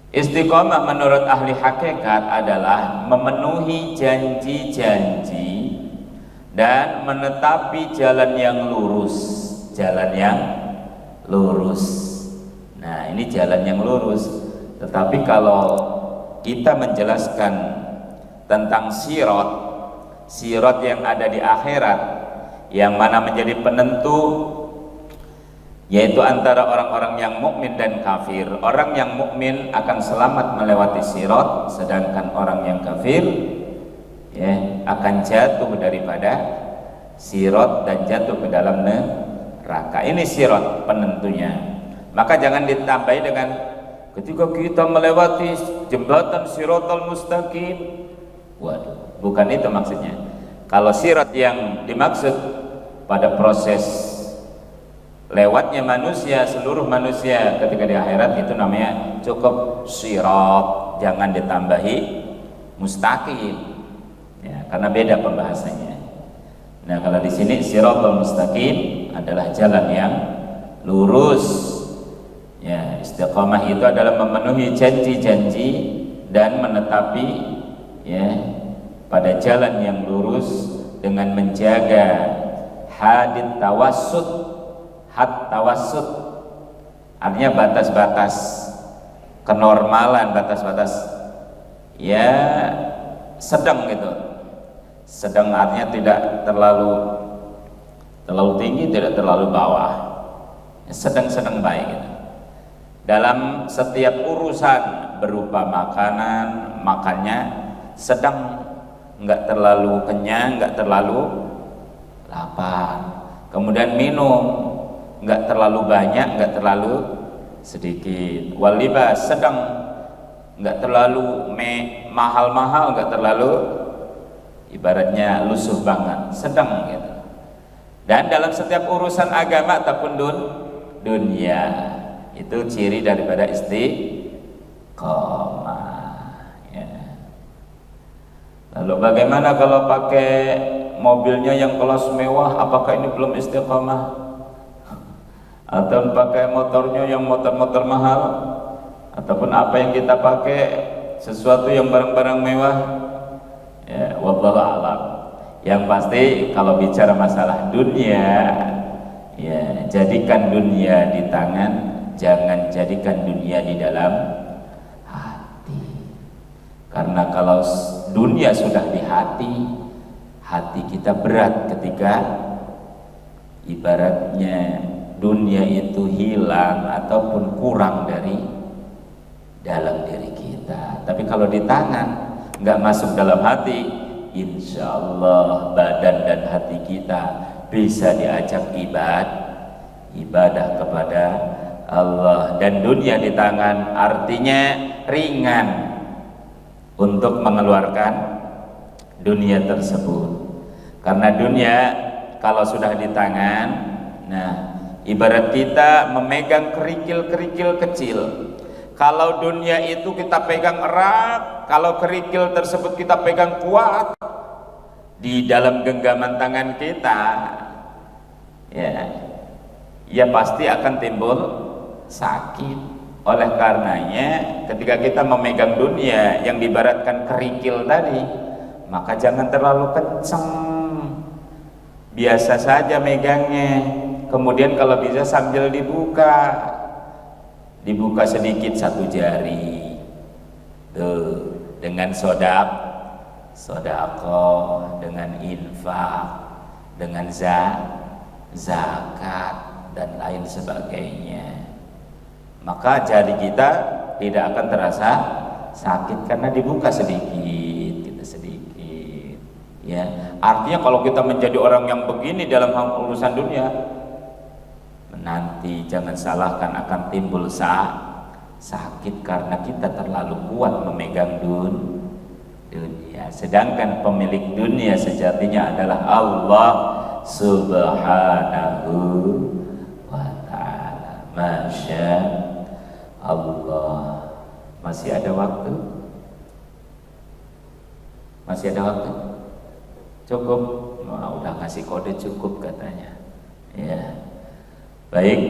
Istiqamah menurut ahli hakikat adalah memenuhi janji-janji dan menetapi jalan yang lurus. Jalan yang lurus. Nah, ini jalan yang lurus. Tetapi kalau kita menjelaskan tentang sirat yang ada di akhirat, yang mana menjadi penentu, yaitu antara orang-orang yang mukmin dan kafir. Orang yang mukmin akan selamat melewati sirat, sedangkan orang yang kafir, ya, akan jatuh daripada sirat dan jatuh ke dalam neraka. Ini sirat penentunya. Maka jangan ditambahi dengan Ketika kita melewati jembatan Siratal Mustaqim, waduh, bukan itu maksudnya. Kalau sirat yang dimaksud pada proses lewatnya manusia, seluruh manusia ketika di akhirat, itu namanya cukup sirat, jangan ditambahi mustaqim ya, karena beda pembahasannya. Nah, kalau di sini Siratal Mustaqim adalah jalan yang lurus. Ya, istiqamah itu adalah memenuhi janji-janji dan menetapi ya pada jalan yang lurus dengan menjaga hadit tawassut. Had tawassut artinya batas-batas kenormalan, batas-batas ya sedang gitu. Sedang artinya tidak terlalu tinggi, tidak terlalu bawah, sedang-sedang baik gitu. Dalam setiap urusan berupa makanan, makannya sedang, nggak terlalu kenyang, nggak terlalu lapar. Kemudian minum, nggak terlalu banyak, nggak terlalu sedikit. Wal libas sedang, nggak terlalu mahal-mahal, nggak terlalu ibaratnya lusuh banget, sedang gitu. Dan dalam setiap urusan agama ataupun dunia, itu ciri daripada istiqomah ya. Lalu bagaimana kalau pakai mobilnya yang kelas mewah, apakah ini belum istiqomah? Atau pakai motornya yang motor-motor mahal, ataupun apa yang kita pakai sesuatu yang barang-barang mewah ya, wallahu a'lam. Yang pasti kalau bicara masalah dunia ya, jadikan dunia di tangan, jangan jadikan dunia di dalam hati. Karena kalau dunia sudah di hati, hati kita berat ketika ibaratnya dunia itu hilang ataupun kurang dari dalam diri kita. Tapi kalau di tangan, nggak masuk dalam hati, insya Allah badan dan hati kita bisa diajak ibadah kepada Allah. Dan dunia di tangan artinya ringan untuk mengeluarkan dunia tersebut. Karena dunia kalau sudah di tangan, nah ibarat kita memegang kerikil-kerikil kecil. Kalau dunia itu kita pegang erat, kalau kerikil tersebut kita pegang kuat di dalam genggaman tangan kita, ya pasti akan timbul sakit. Oleh karenanya ketika kita memegang dunia yang diibaratkan kerikil tadi, maka jangan terlalu kenceng, biasa saja megangnya. Kemudian kalau bisa sambil dibuka sedikit satu jari tuh, dengan sodaqoh, dengan infak, dengan zakat dan lain sebagainya. Maka jari kita tidak akan terasa sakit karena dibuka sedikit, ya. Artinya kalau kita menjadi orang yang begini dalam urusan dunia, nanti jangan salahkan akan timbul sakit karena kita terlalu kuat memegang dunia. Sedangkan pemilik dunia sejatinya adalah Allah Subhanahu wa ta'ala. Masya Allah. Masih ada waktu? Masih ada waktu? Cukup? Udah ngasih kode cukup katanya. Ya. Baik,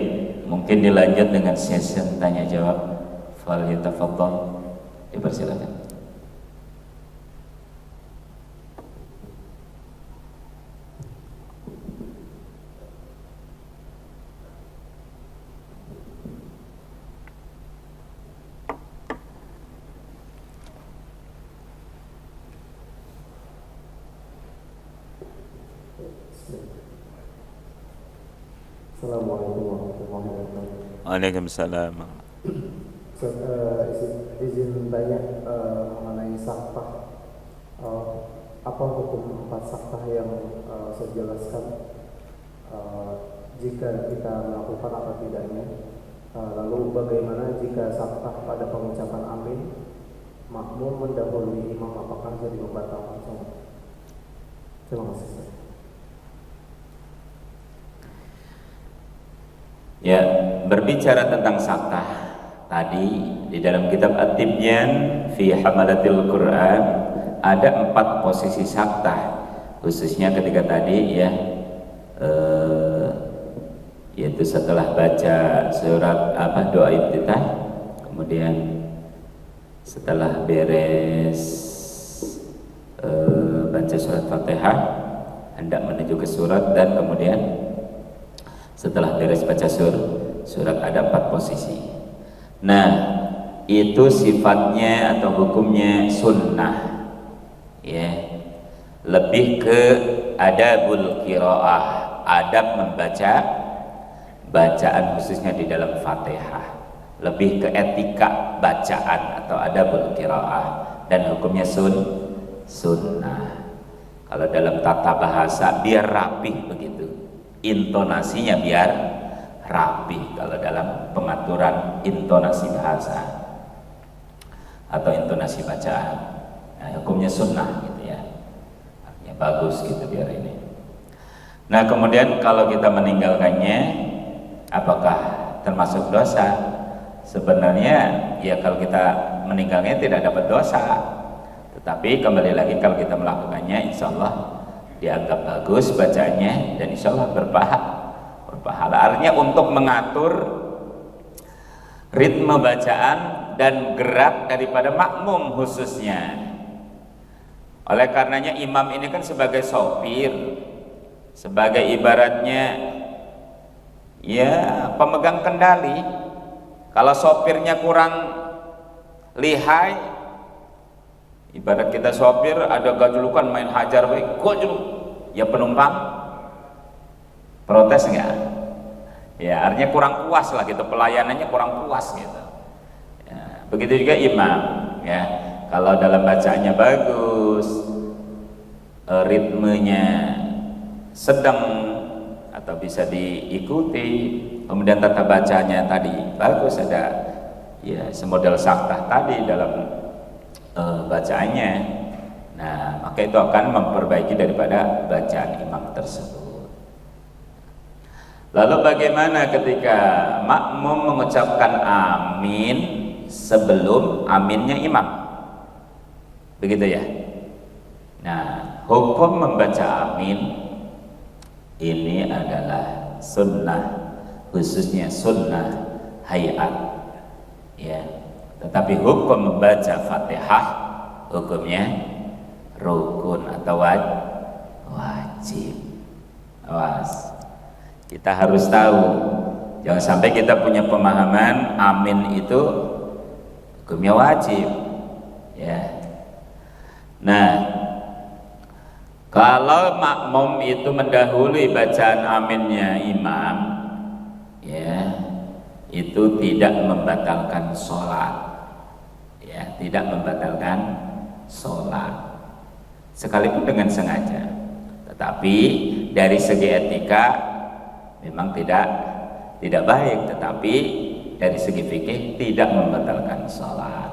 mungkin dilanjut dengan sesi tanya jawab. Fal yatafaddal, dipersilakan. Assalamualaikum warahmatullahi wabarakatuh. Waalaikumsalam. Izin tanya mengenai saktah. Apa hukum 4 saktah yang saya jelaskan? Jika kita melakukan apa tidaknya? Lalu bagaimana jika saktah pada pengucapan amin makmum mendahului imam, apakah jadi membatalkan sholat? Terima kasih Ustaz. Ya, berbicara tentang saktah tadi di dalam kitab At-Tibyan fi Hamalatil Quran ada 4 posisi saktah, khususnya ketika tadi ya yaitu setelah baca surat doa iftitah, kemudian setelah beres baca surat Fatihah hendak menuju ke surat, dan kemudian setelah beres baca surat ada 4 posisi. Nah, itu sifatnya atau hukumnya sunnah ya, lebih ke adabul qiraah, adab membaca bacaan khususnya di dalam Fatihah, lebih ke etika bacaan atau adabul qiraah, dan hukumnya sunnah. Kalau dalam tata bahasa biar rapih begitu, intonasinya biar rapih kalau dalam pengaturan intonasi bahasa atau intonasi bacaan. Nah, hukumnya sunnah gitu ya, artinya bagus gitu biar ini. Nah, kemudian kalau kita meninggalkannya apakah termasuk dosa? Sebenarnya ya kalau kita meninggalnya tidak dapat dosa, tetapi kembali lagi kalau kita melakukannya insya Allah dianggap bagus bacaannya, dan insya Allah berpahala. Artinya untuk mengatur ritme bacaan dan gerak daripada makmum khususnya. Oleh karenanya imam ini kan sebagai sopir, sebagai ibaratnya ya pemegang kendali. Kalau sopirnya kurang lihai, ibarat kita sopir ada gajulukan main hajar baik gajuluk, ya penumpang protes enggak? Ya artinya kurang puas lah gitu, pelayanannya kurang puas gitu ya, begitu juga imam ya, kalau dalam bacaannya bagus, ritmenya sedang atau bisa diikuti, kemudian tata bacanya tadi bagus, ada ya semodel saktah tadi dalam bacaannya, nah maka itu akan memperbaiki daripada bacaan imam tersebut. Lalu bagaimana ketika makmum mengucapkan amin sebelum aminnya imam, begitu ya? Nah, hukum membaca amin ini adalah sunnah, khususnya sunnah hayat ya. Tetapi hukum membaca Fatihah hukumnya rukun atau wajib. Awas, kita harus tahu, jangan sampai kita punya pemahaman amin itu hukumnya wajib ya. Nah, kalau makmum itu mendahului bacaan aminnya imam ya, itu tidak membatalkan sholat ya, tidak membatalkan sholat sekalipun dengan sengaja. Tetapi dari segi etika memang tidak baik, tetapi dari segi fikih tidak membatalkan sholat.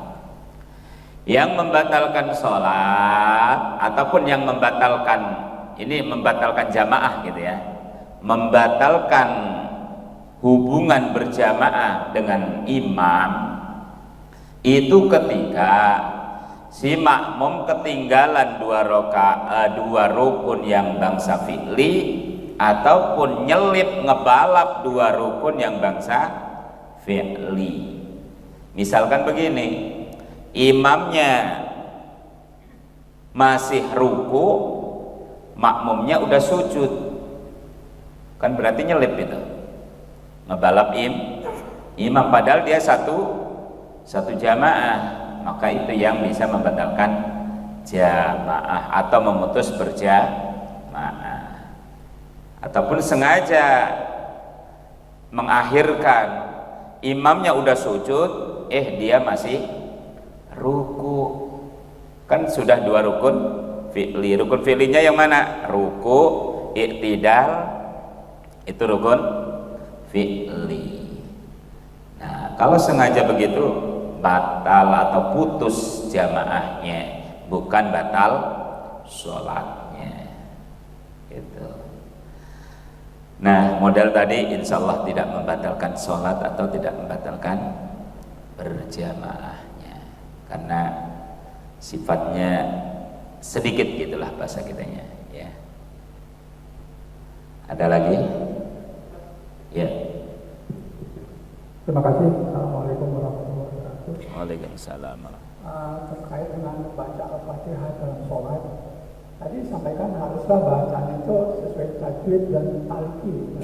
Yang membatalkan sholat ataupun yang membatalkan ini, membatalkan jamaah gitu ya, membatalkan hubungan berjamaah dengan imam, itu ketika si makmum ketinggalan dua rukun yang bangsa fi'li, ataupun nyelip ngebalap 2 rukun yang bangsa fi'li. Misalkan begini, imamnya masih ruku, makmumnya udah sujud, kan berarti nyelip itu, ngebalap imam, padahal dia satu jamaah, maka itu yang bisa membatalkan jamaah atau memutus berjamaah. Ataupun sengaja mengakhirkan, imamnya udah sujud, dia masih ruku, kan sudah 2 rukun fi'li. Rukun fi'linya yang mana? Ruku, i'tidal, itu rukun fi'li. kalau sengaja begitu batal atau putus jamaahnya, bukan batal sholatnya gitu. Nah, model tadi insya Allah tidak membatalkan sholat atau tidak membatalkan berjamaahnya, karena sifatnya sedikit gitulah bahasa kitanya ya. Ada lagi? Ya. Terima kasih. Assalamualaikum warahmatullahi wabarakatuh. Waalaikumsalam. Terkait dengan baca Al-Fatihah dalam sholat, tadi disampaikan haruslah bacaan itu sesuai tajwid dan talqin.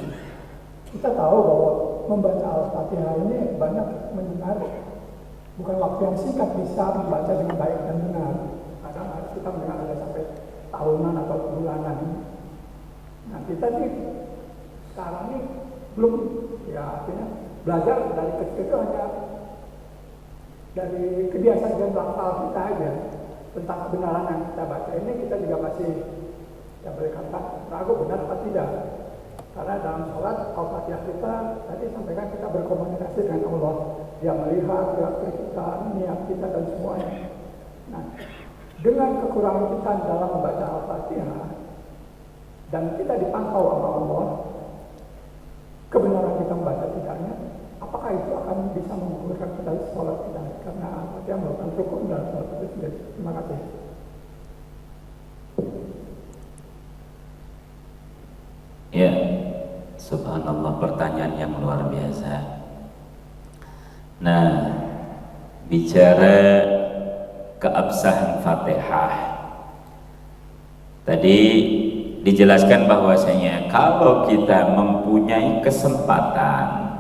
Kita tahu bahwa membaca Al-Fatihah ini banyak mendengar, bukan waktu yang singkat bisa membaca dengan baik dan benar. Kadang harus kita mendengar ada sampai tahunan atau bulanan. Nah, kita nih sekarang ini belum, ya artinya belajar dari kecil itu hanya dari kebiasaan dan lafal kita aja tentang kebenaran yang kita baca ini, kita juga masih ya boleh kata ragu benar atau tidak. Karena dalam sholat Al-Fatihah kita tadi sampaikan kita berkomunikasi dengan Allah, Dia melihat gerak kita, niat kita dan semuanya. Nah, dengan kekurangan kita dalam membaca Al-Fatihah dan kita dipantau oleh Allah, kebenaran kita membaca tidaknya, apakah itu akan bisa menggugurkan kita sholat kita? Karena Al-Fatihah merupakan rukun dalam sholat itu sendiri. Terima kasih. Ya, subhanallah, pertanyaan yang luar biasa. Nah, bicara keabsahan Fatihah, tadi dijelaskan bahwasanya kalau kita mempunyai kesempatan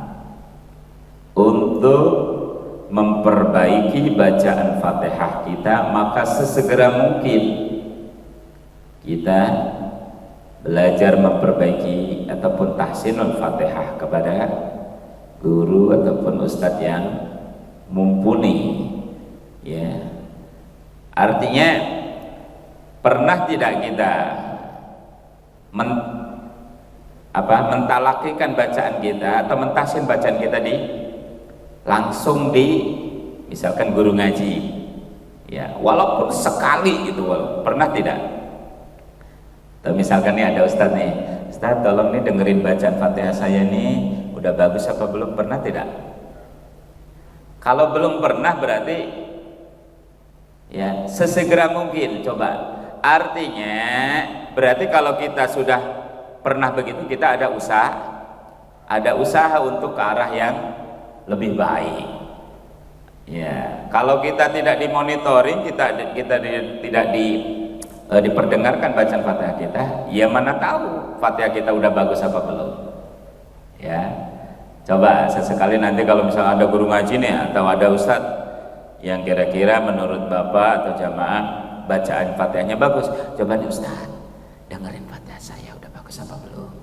untuk memperbaiki bacaan Fatihah kita, maka sesegera mungkin kita belajar memperbaiki ataupun tahsinul Fatihah kepada guru ataupun ustadz yang mumpuni ya. Artinya, pernah tidak kita mentalakikan bacaan kita atau mentahsin bacaan kita langsung di misalkan guru ngaji ya, walaupun sekali gitu, pernah tidak? Atau misalkan nih ada ustadz nih, ustadz tolong nih dengerin bacaan Fatihah saya nih, udah bagus apa belum? Pernah tidak? Kalau belum pernah berarti ya sesegera mungkin coba. Artinya berarti kalau kita sudah pernah begitu, kita ada usaha untuk ke arah yang lebih baik ya. Kalau kita tidak dimonitoring, kita tidak diperdengarkan bacaan Fatihah kita, ya mana tahu Fatihah kita udah bagus apa belum ya. Coba sesekali nanti kalau misalnya ada guru ngaji nih atau ada ustadz yang kira-kira menurut bapak atau jamaah bacaan Fatihahnya bagus, coba nih ustadz dengerin Fatihah saya udah bagus apa belum.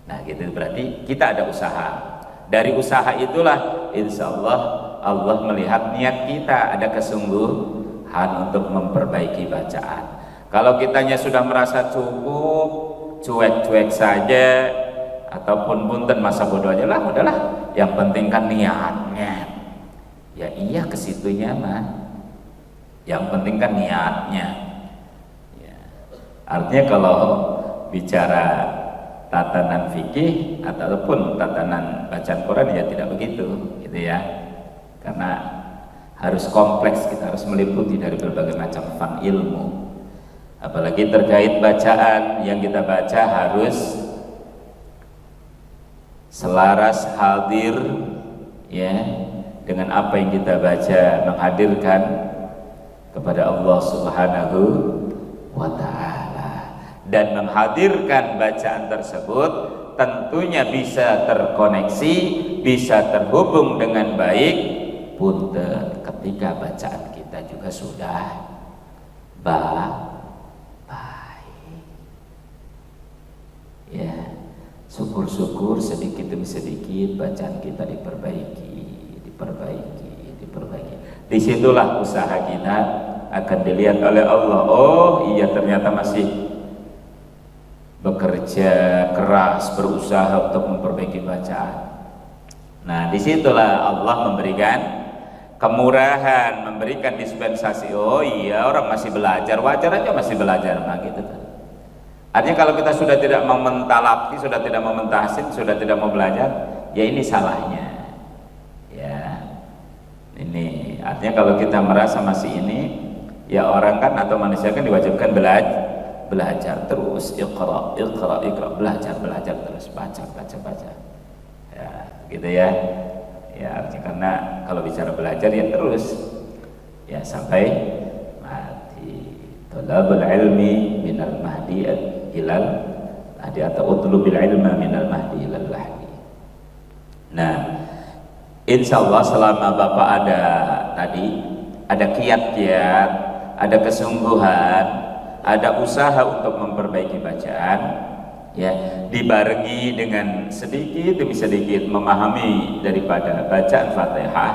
Nah gitu, berarti kita ada usaha. Dari usaha itulah insya Allah Allah melihat niat kita, ada kesungguhan untuk memperbaiki bacaan. Kalau kitanya sudah merasa cukup, cuek-cuek saja, ataupun punten masa bodoh aja lah, udahlah, yang penting kan niatnya. Ya iya kesitunya mah, yang penting kan niatnya ya. Artinya kalau bicara tatanan fikih ataupun tatanan bacaan Quran ya tidak begitu gitu ya, karena harus kompleks, kita harus meliputi dari berbagai macam fang ilmu. Apalagi terkait bacaan yang kita baca harus selaras hadir ya dengan apa yang kita baca, menghadirkan kepada Allah Subhanahu wa ta'ala, dan menghadirkan bacaan tersebut tentunya bisa terkoneksi, bisa terhubung dengan baik punten ketika bacaan kita juga sudah baik ya. Syukur-syukur sedikit demi sedikit bacaan kita diperbaiki. Disitulah usaha kita akan dilihat oleh Allah. Oh iya, ternyata masih bekerja keras, berusaha untuk memperbaiki bacaan. Nah, disitulah Allah memberikan kemurahan, memberikan dispensasi. Oh iya, orang masih belajar, wajar aja masih belajar, nah gitu. Artinya kalau kita sudah tidak mau mentalaki, sudah tidak mau mentahsin, sudah tidak mau belajar, ya ini salahnya. Ya, ini artinya kalau kita merasa masih ini, ya orang kan atau manusia kan diwajibkan belajar terus, iqra, belajar terus, baca. Ya, gitu ya. Ya, artinya karena kalau bicara belajar ya terus, ya sampai mati. Talabul ilmi minal mahdi ilal lahdi atau utlubil ilma minal mahdi ilal lahdi. Nah, insya Allah selama Bapak ada tadi, ada kiat-kiat, ada kesungguhan, ada usaha untuk memperbaiki bacaan, ya, dibarengi dengan sedikit demi sedikit memahami daripada bacaan Fatihah,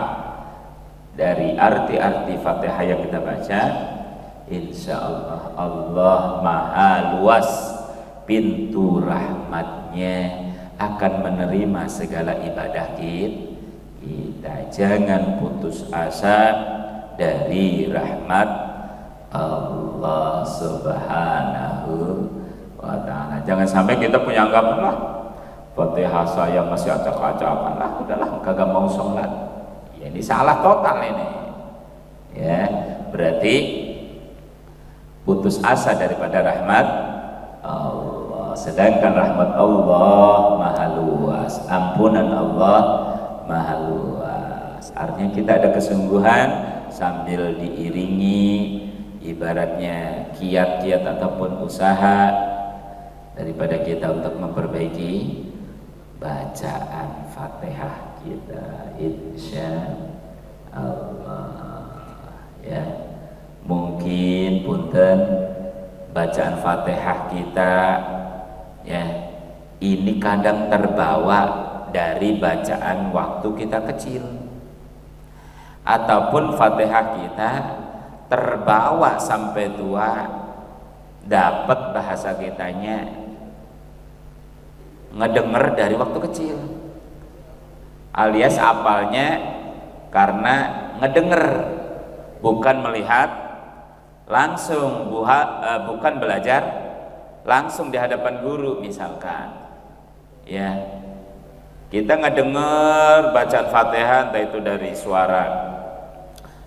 dari arti-arti Fatihah yang kita baca, insya Allah Allah maha luas pintu rahmatnya akan menerima segala ibadah kita. Jangan putus asa dari rahmat Allah Subhanahu wa ta'ala. Jangan sampai kita punya anggapan lah Fatihah saya masih acak-acakan lah, udahlah kagak mau sholat. Ya, ini salah total ini. Ya, berarti putus asa daripada rahmat Allah. Sedangkan rahmat Allah maha luas, ampunan Allah maha luas. Artinya kita ada kesungguhan sambil diiringi ibaratnya kiat-kiat ataupun usaha daripada kita untuk memperbaiki bacaan Fatihah kita, insya Allah. Ya, mungkin punten bacaan Fatihah kita, ya, ini kadang terbawa dari bacaan waktu kita kecil, ataupun Fatihah kita terbawa sampai tua, dapat bahasa kitanya ngedenger dari waktu kecil, alias apalnya karena ngedenger, bukan melihat langsung, bukan belajar langsung di hadapan guru misalkan. Ya, kita ngedenger bacaan Fatihah, entah itu dari suara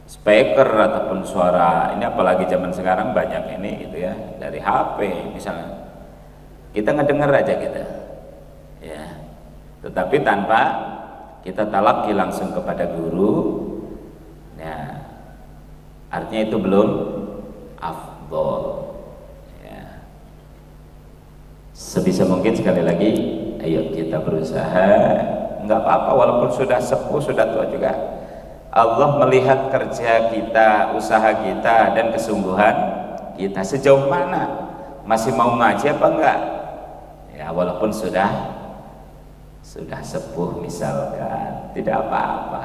speaker ataupun suara, ini apalagi zaman sekarang banyak ini gitu ya, dari HP misalnya, kita ngedenger aja kita, ya, tetapi tanpa kita talaki langsung kepada guru. Nah, artinya itu belum afdol. Ya, sebisa mungkin sekali lagi, ayo kita berusaha. Nggak apa-apa walaupun sudah sepuh, sudah tua juga, Allah melihat kerja kita, usaha kita, dan kesungguhan kita sejauh mana, masih mau ngaji apa enggak. Ya, walaupun sudah sepuh misalkan, tidak apa-apa.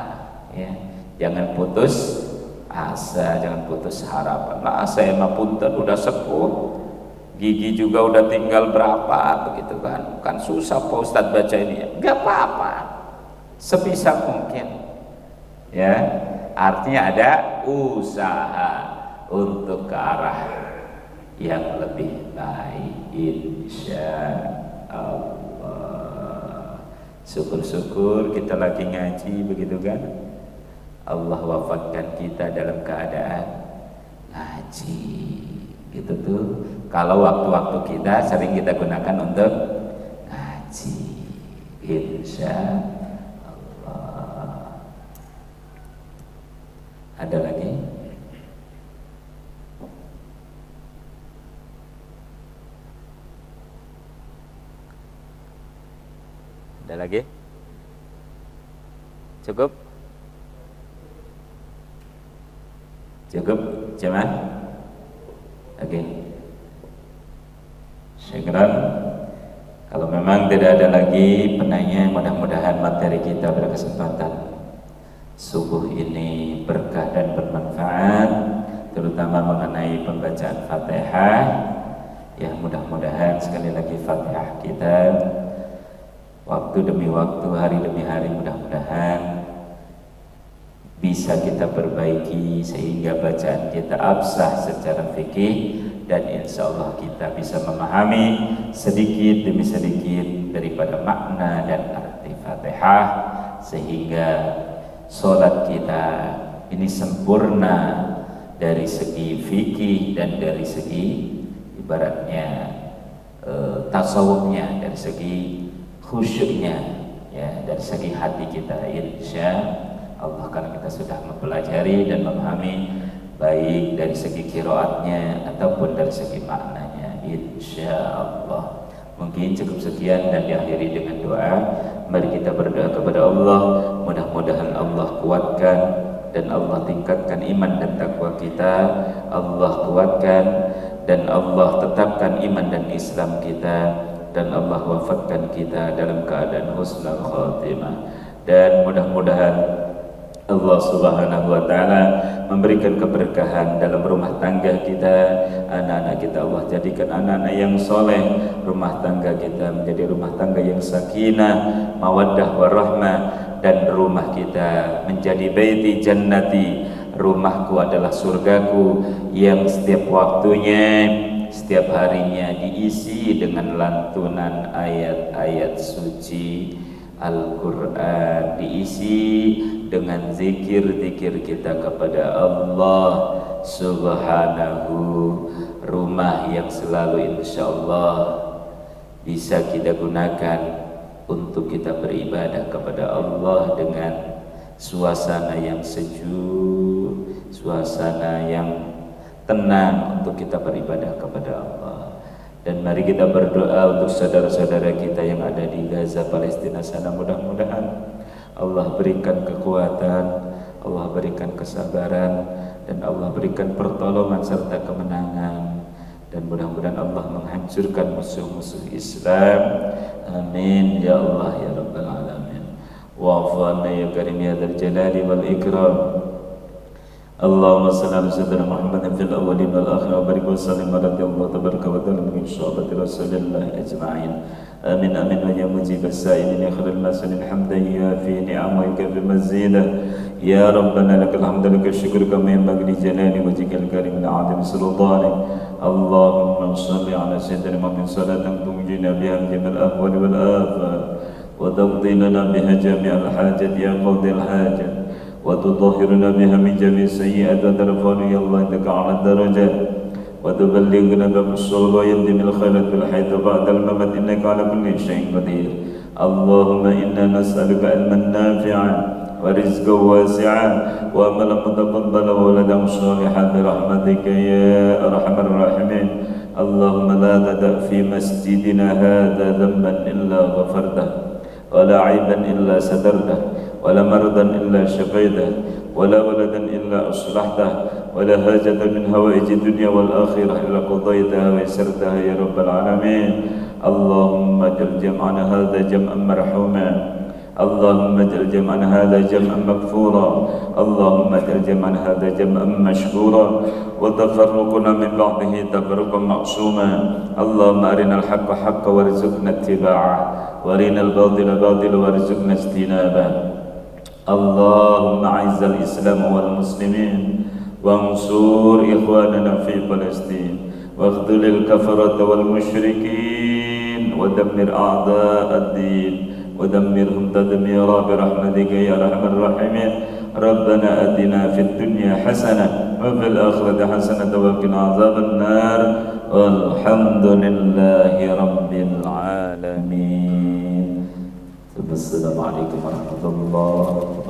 Ya, jangan putus asa, jangan putus harapan. Lah saya mah punten udah sepuh, gigi juga udah tinggal berapa begitu kan susah Pak Ustadz baca ini. Enggak apa-apa, sebisa mungkin. Ya, artinya ada usaha untuk ke arah yang lebih baik, insya Allah. Syukur-syukur kita lagi ngaji begitu kan, Allah wafatkan kita dalam keadaan ngaji gitu tuh. Kalau waktu-waktu kita sering kita gunakan untuk ngaji, insya Allah. Ada lagi? Ada lagi? Cukup? Cukup, jemaah? Oke. Syukran. Kalau memang tidak ada lagi penanya, mudah-mudahan materi kita pada kesempatan subuh ini berkah dan bermanfaat, terutama mengenai pembacaan Fatihah. Ya, mudah-mudahan sekali lagi Fatihah kita waktu demi waktu, hari demi hari, mudah-mudahan bisa kita perbaiki sehingga bacaan kita absah secara fikih, dan insya Allah kita bisa memahami sedikit demi sedikit daripada makna dan arti Fatihah, sehingga sholat kita ini sempurna dari segi fikih dan dari segi ibaratnya tasawufnya, dari segi khusyuknya, ya, dari segi hati kita, insya Allah, karena kita sudah mempelajari dan memahami baik dari segi qiraatnya ataupun dari segi maknanya, insya Allah. Mungkin cukup sekian dan diakhiri dengan doa. Mari kita berdoa kepada Allah, mudah-mudahan Allah kuatkan dan Allah tingkatkan iman dan takwa kita, Allah kuatkan dan Allah tetapkan iman dan Islam kita, dan Allah wafatkan kita dalam keadaan husnul khatimah. Dan mudah-mudahan Allah Subhanahu wa Ta'ala memberikan keberkahan dalam rumah tangga kita, anak-anak kita Allah jadikan anak-anak yang soleh, rumah tangga kita menjadi rumah tangga yang sakinah, mawaddah warahmah, dan rumah kita menjadi baiti jannati, rumahku adalah surgaku, yang setiap waktunya, setiap harinya diisi dengan lantunan ayat-ayat suci Al-Quran, diisi dengan zikir-zikir kita kepada Allah Subhanahu, rumah yang selalu insya Allah bisa kita gunakan untuk kita beribadah kepada Allah dengan suasana yang sejuk, suasana yang tenang untuk kita beribadah kepada Allah. Dan mari kita berdoa untuk saudara-saudara kita yang ada di Gaza, Palestina sana. Mudah-mudahan Allah berikan kekuatan, Allah berikan kesabaran, dan Allah berikan pertolongan serta kemenangan. Dan mudah-mudahan Allah menghancurkan musuh-musuh Islam. Amin ya Allah ya Rabbal Alamin. Wa'fu anna ya karim ya dzal jalali wal ikram. Allahumma salli ala sayyidina Muhammadin fil awwalin wal akhirin wa barik wa sallim ala Allah tabaraka wa ta'ala min sahabati Rasulillah ajma'in. Amin amin wa ya mujib as-sa'ilin ya khairul masalin hamdan ya fi ni'amika bi mazida ya rabbana lakal hamdu lakal syukru kama yanbaghi li jalali wajhikal karim wa 'azimi sultanik. Allahumma salli ala sayyidina Muhammadin salatan tunjina biha min jami'il ahwali wal afat wa taqdi lana biha jami'al hajat ya qadil hajat وتطهرنا بها من جميع السيئات وترفعنا يا الله عندك على الدرجات وتبلغنا بالصلاة ويندم الخيرات بالحياة بعد الممات إنك على كل شيء قدير. اللهم إنا نسألك علما نافعا ورزقا واسعا وعملا متقبلا وولدا صالحا برحمتك يا أرحم الراحمين. اللهم لا تدع في مسجدنا هذا ذنبا إلا غفرته ولا عيبا إلا سترته ولا مرضا إلا شفيته ولا ولدا إلا أصلحته ولا حاجة من هوائج الدنيا والآخرة إلا قضيتها ويسرتها يا رب العالمين. اللهم اجعل جمعنا هذا جمعا مرحوما، اللهم اجعل جمعنا هذا جمعا مغفورا، اللهم اجعل جمعنا هذا جمعا مشكورا وتفرقنا من بعده تفرقا معصوما. اللهم أرنا الحق حقا وارزقنا اتباعه وارنا الباطل باطلا وارزقنا اجتنابه. اللهم أعز الإسلام والمسلمين وانصر إخواننا في فلسطين واخذل الكفرة والمشركين ودمر أعداء الدين ودمرهم تدميرا برحمتك يا أرحم الراحمين. ربنا آتنا في الدنيا حسنة وفي الآخرة حسنة وقنا عذاب النار والحمد لله رب العالمين. Assalamualaikum warahmatullahi wabarakatuh.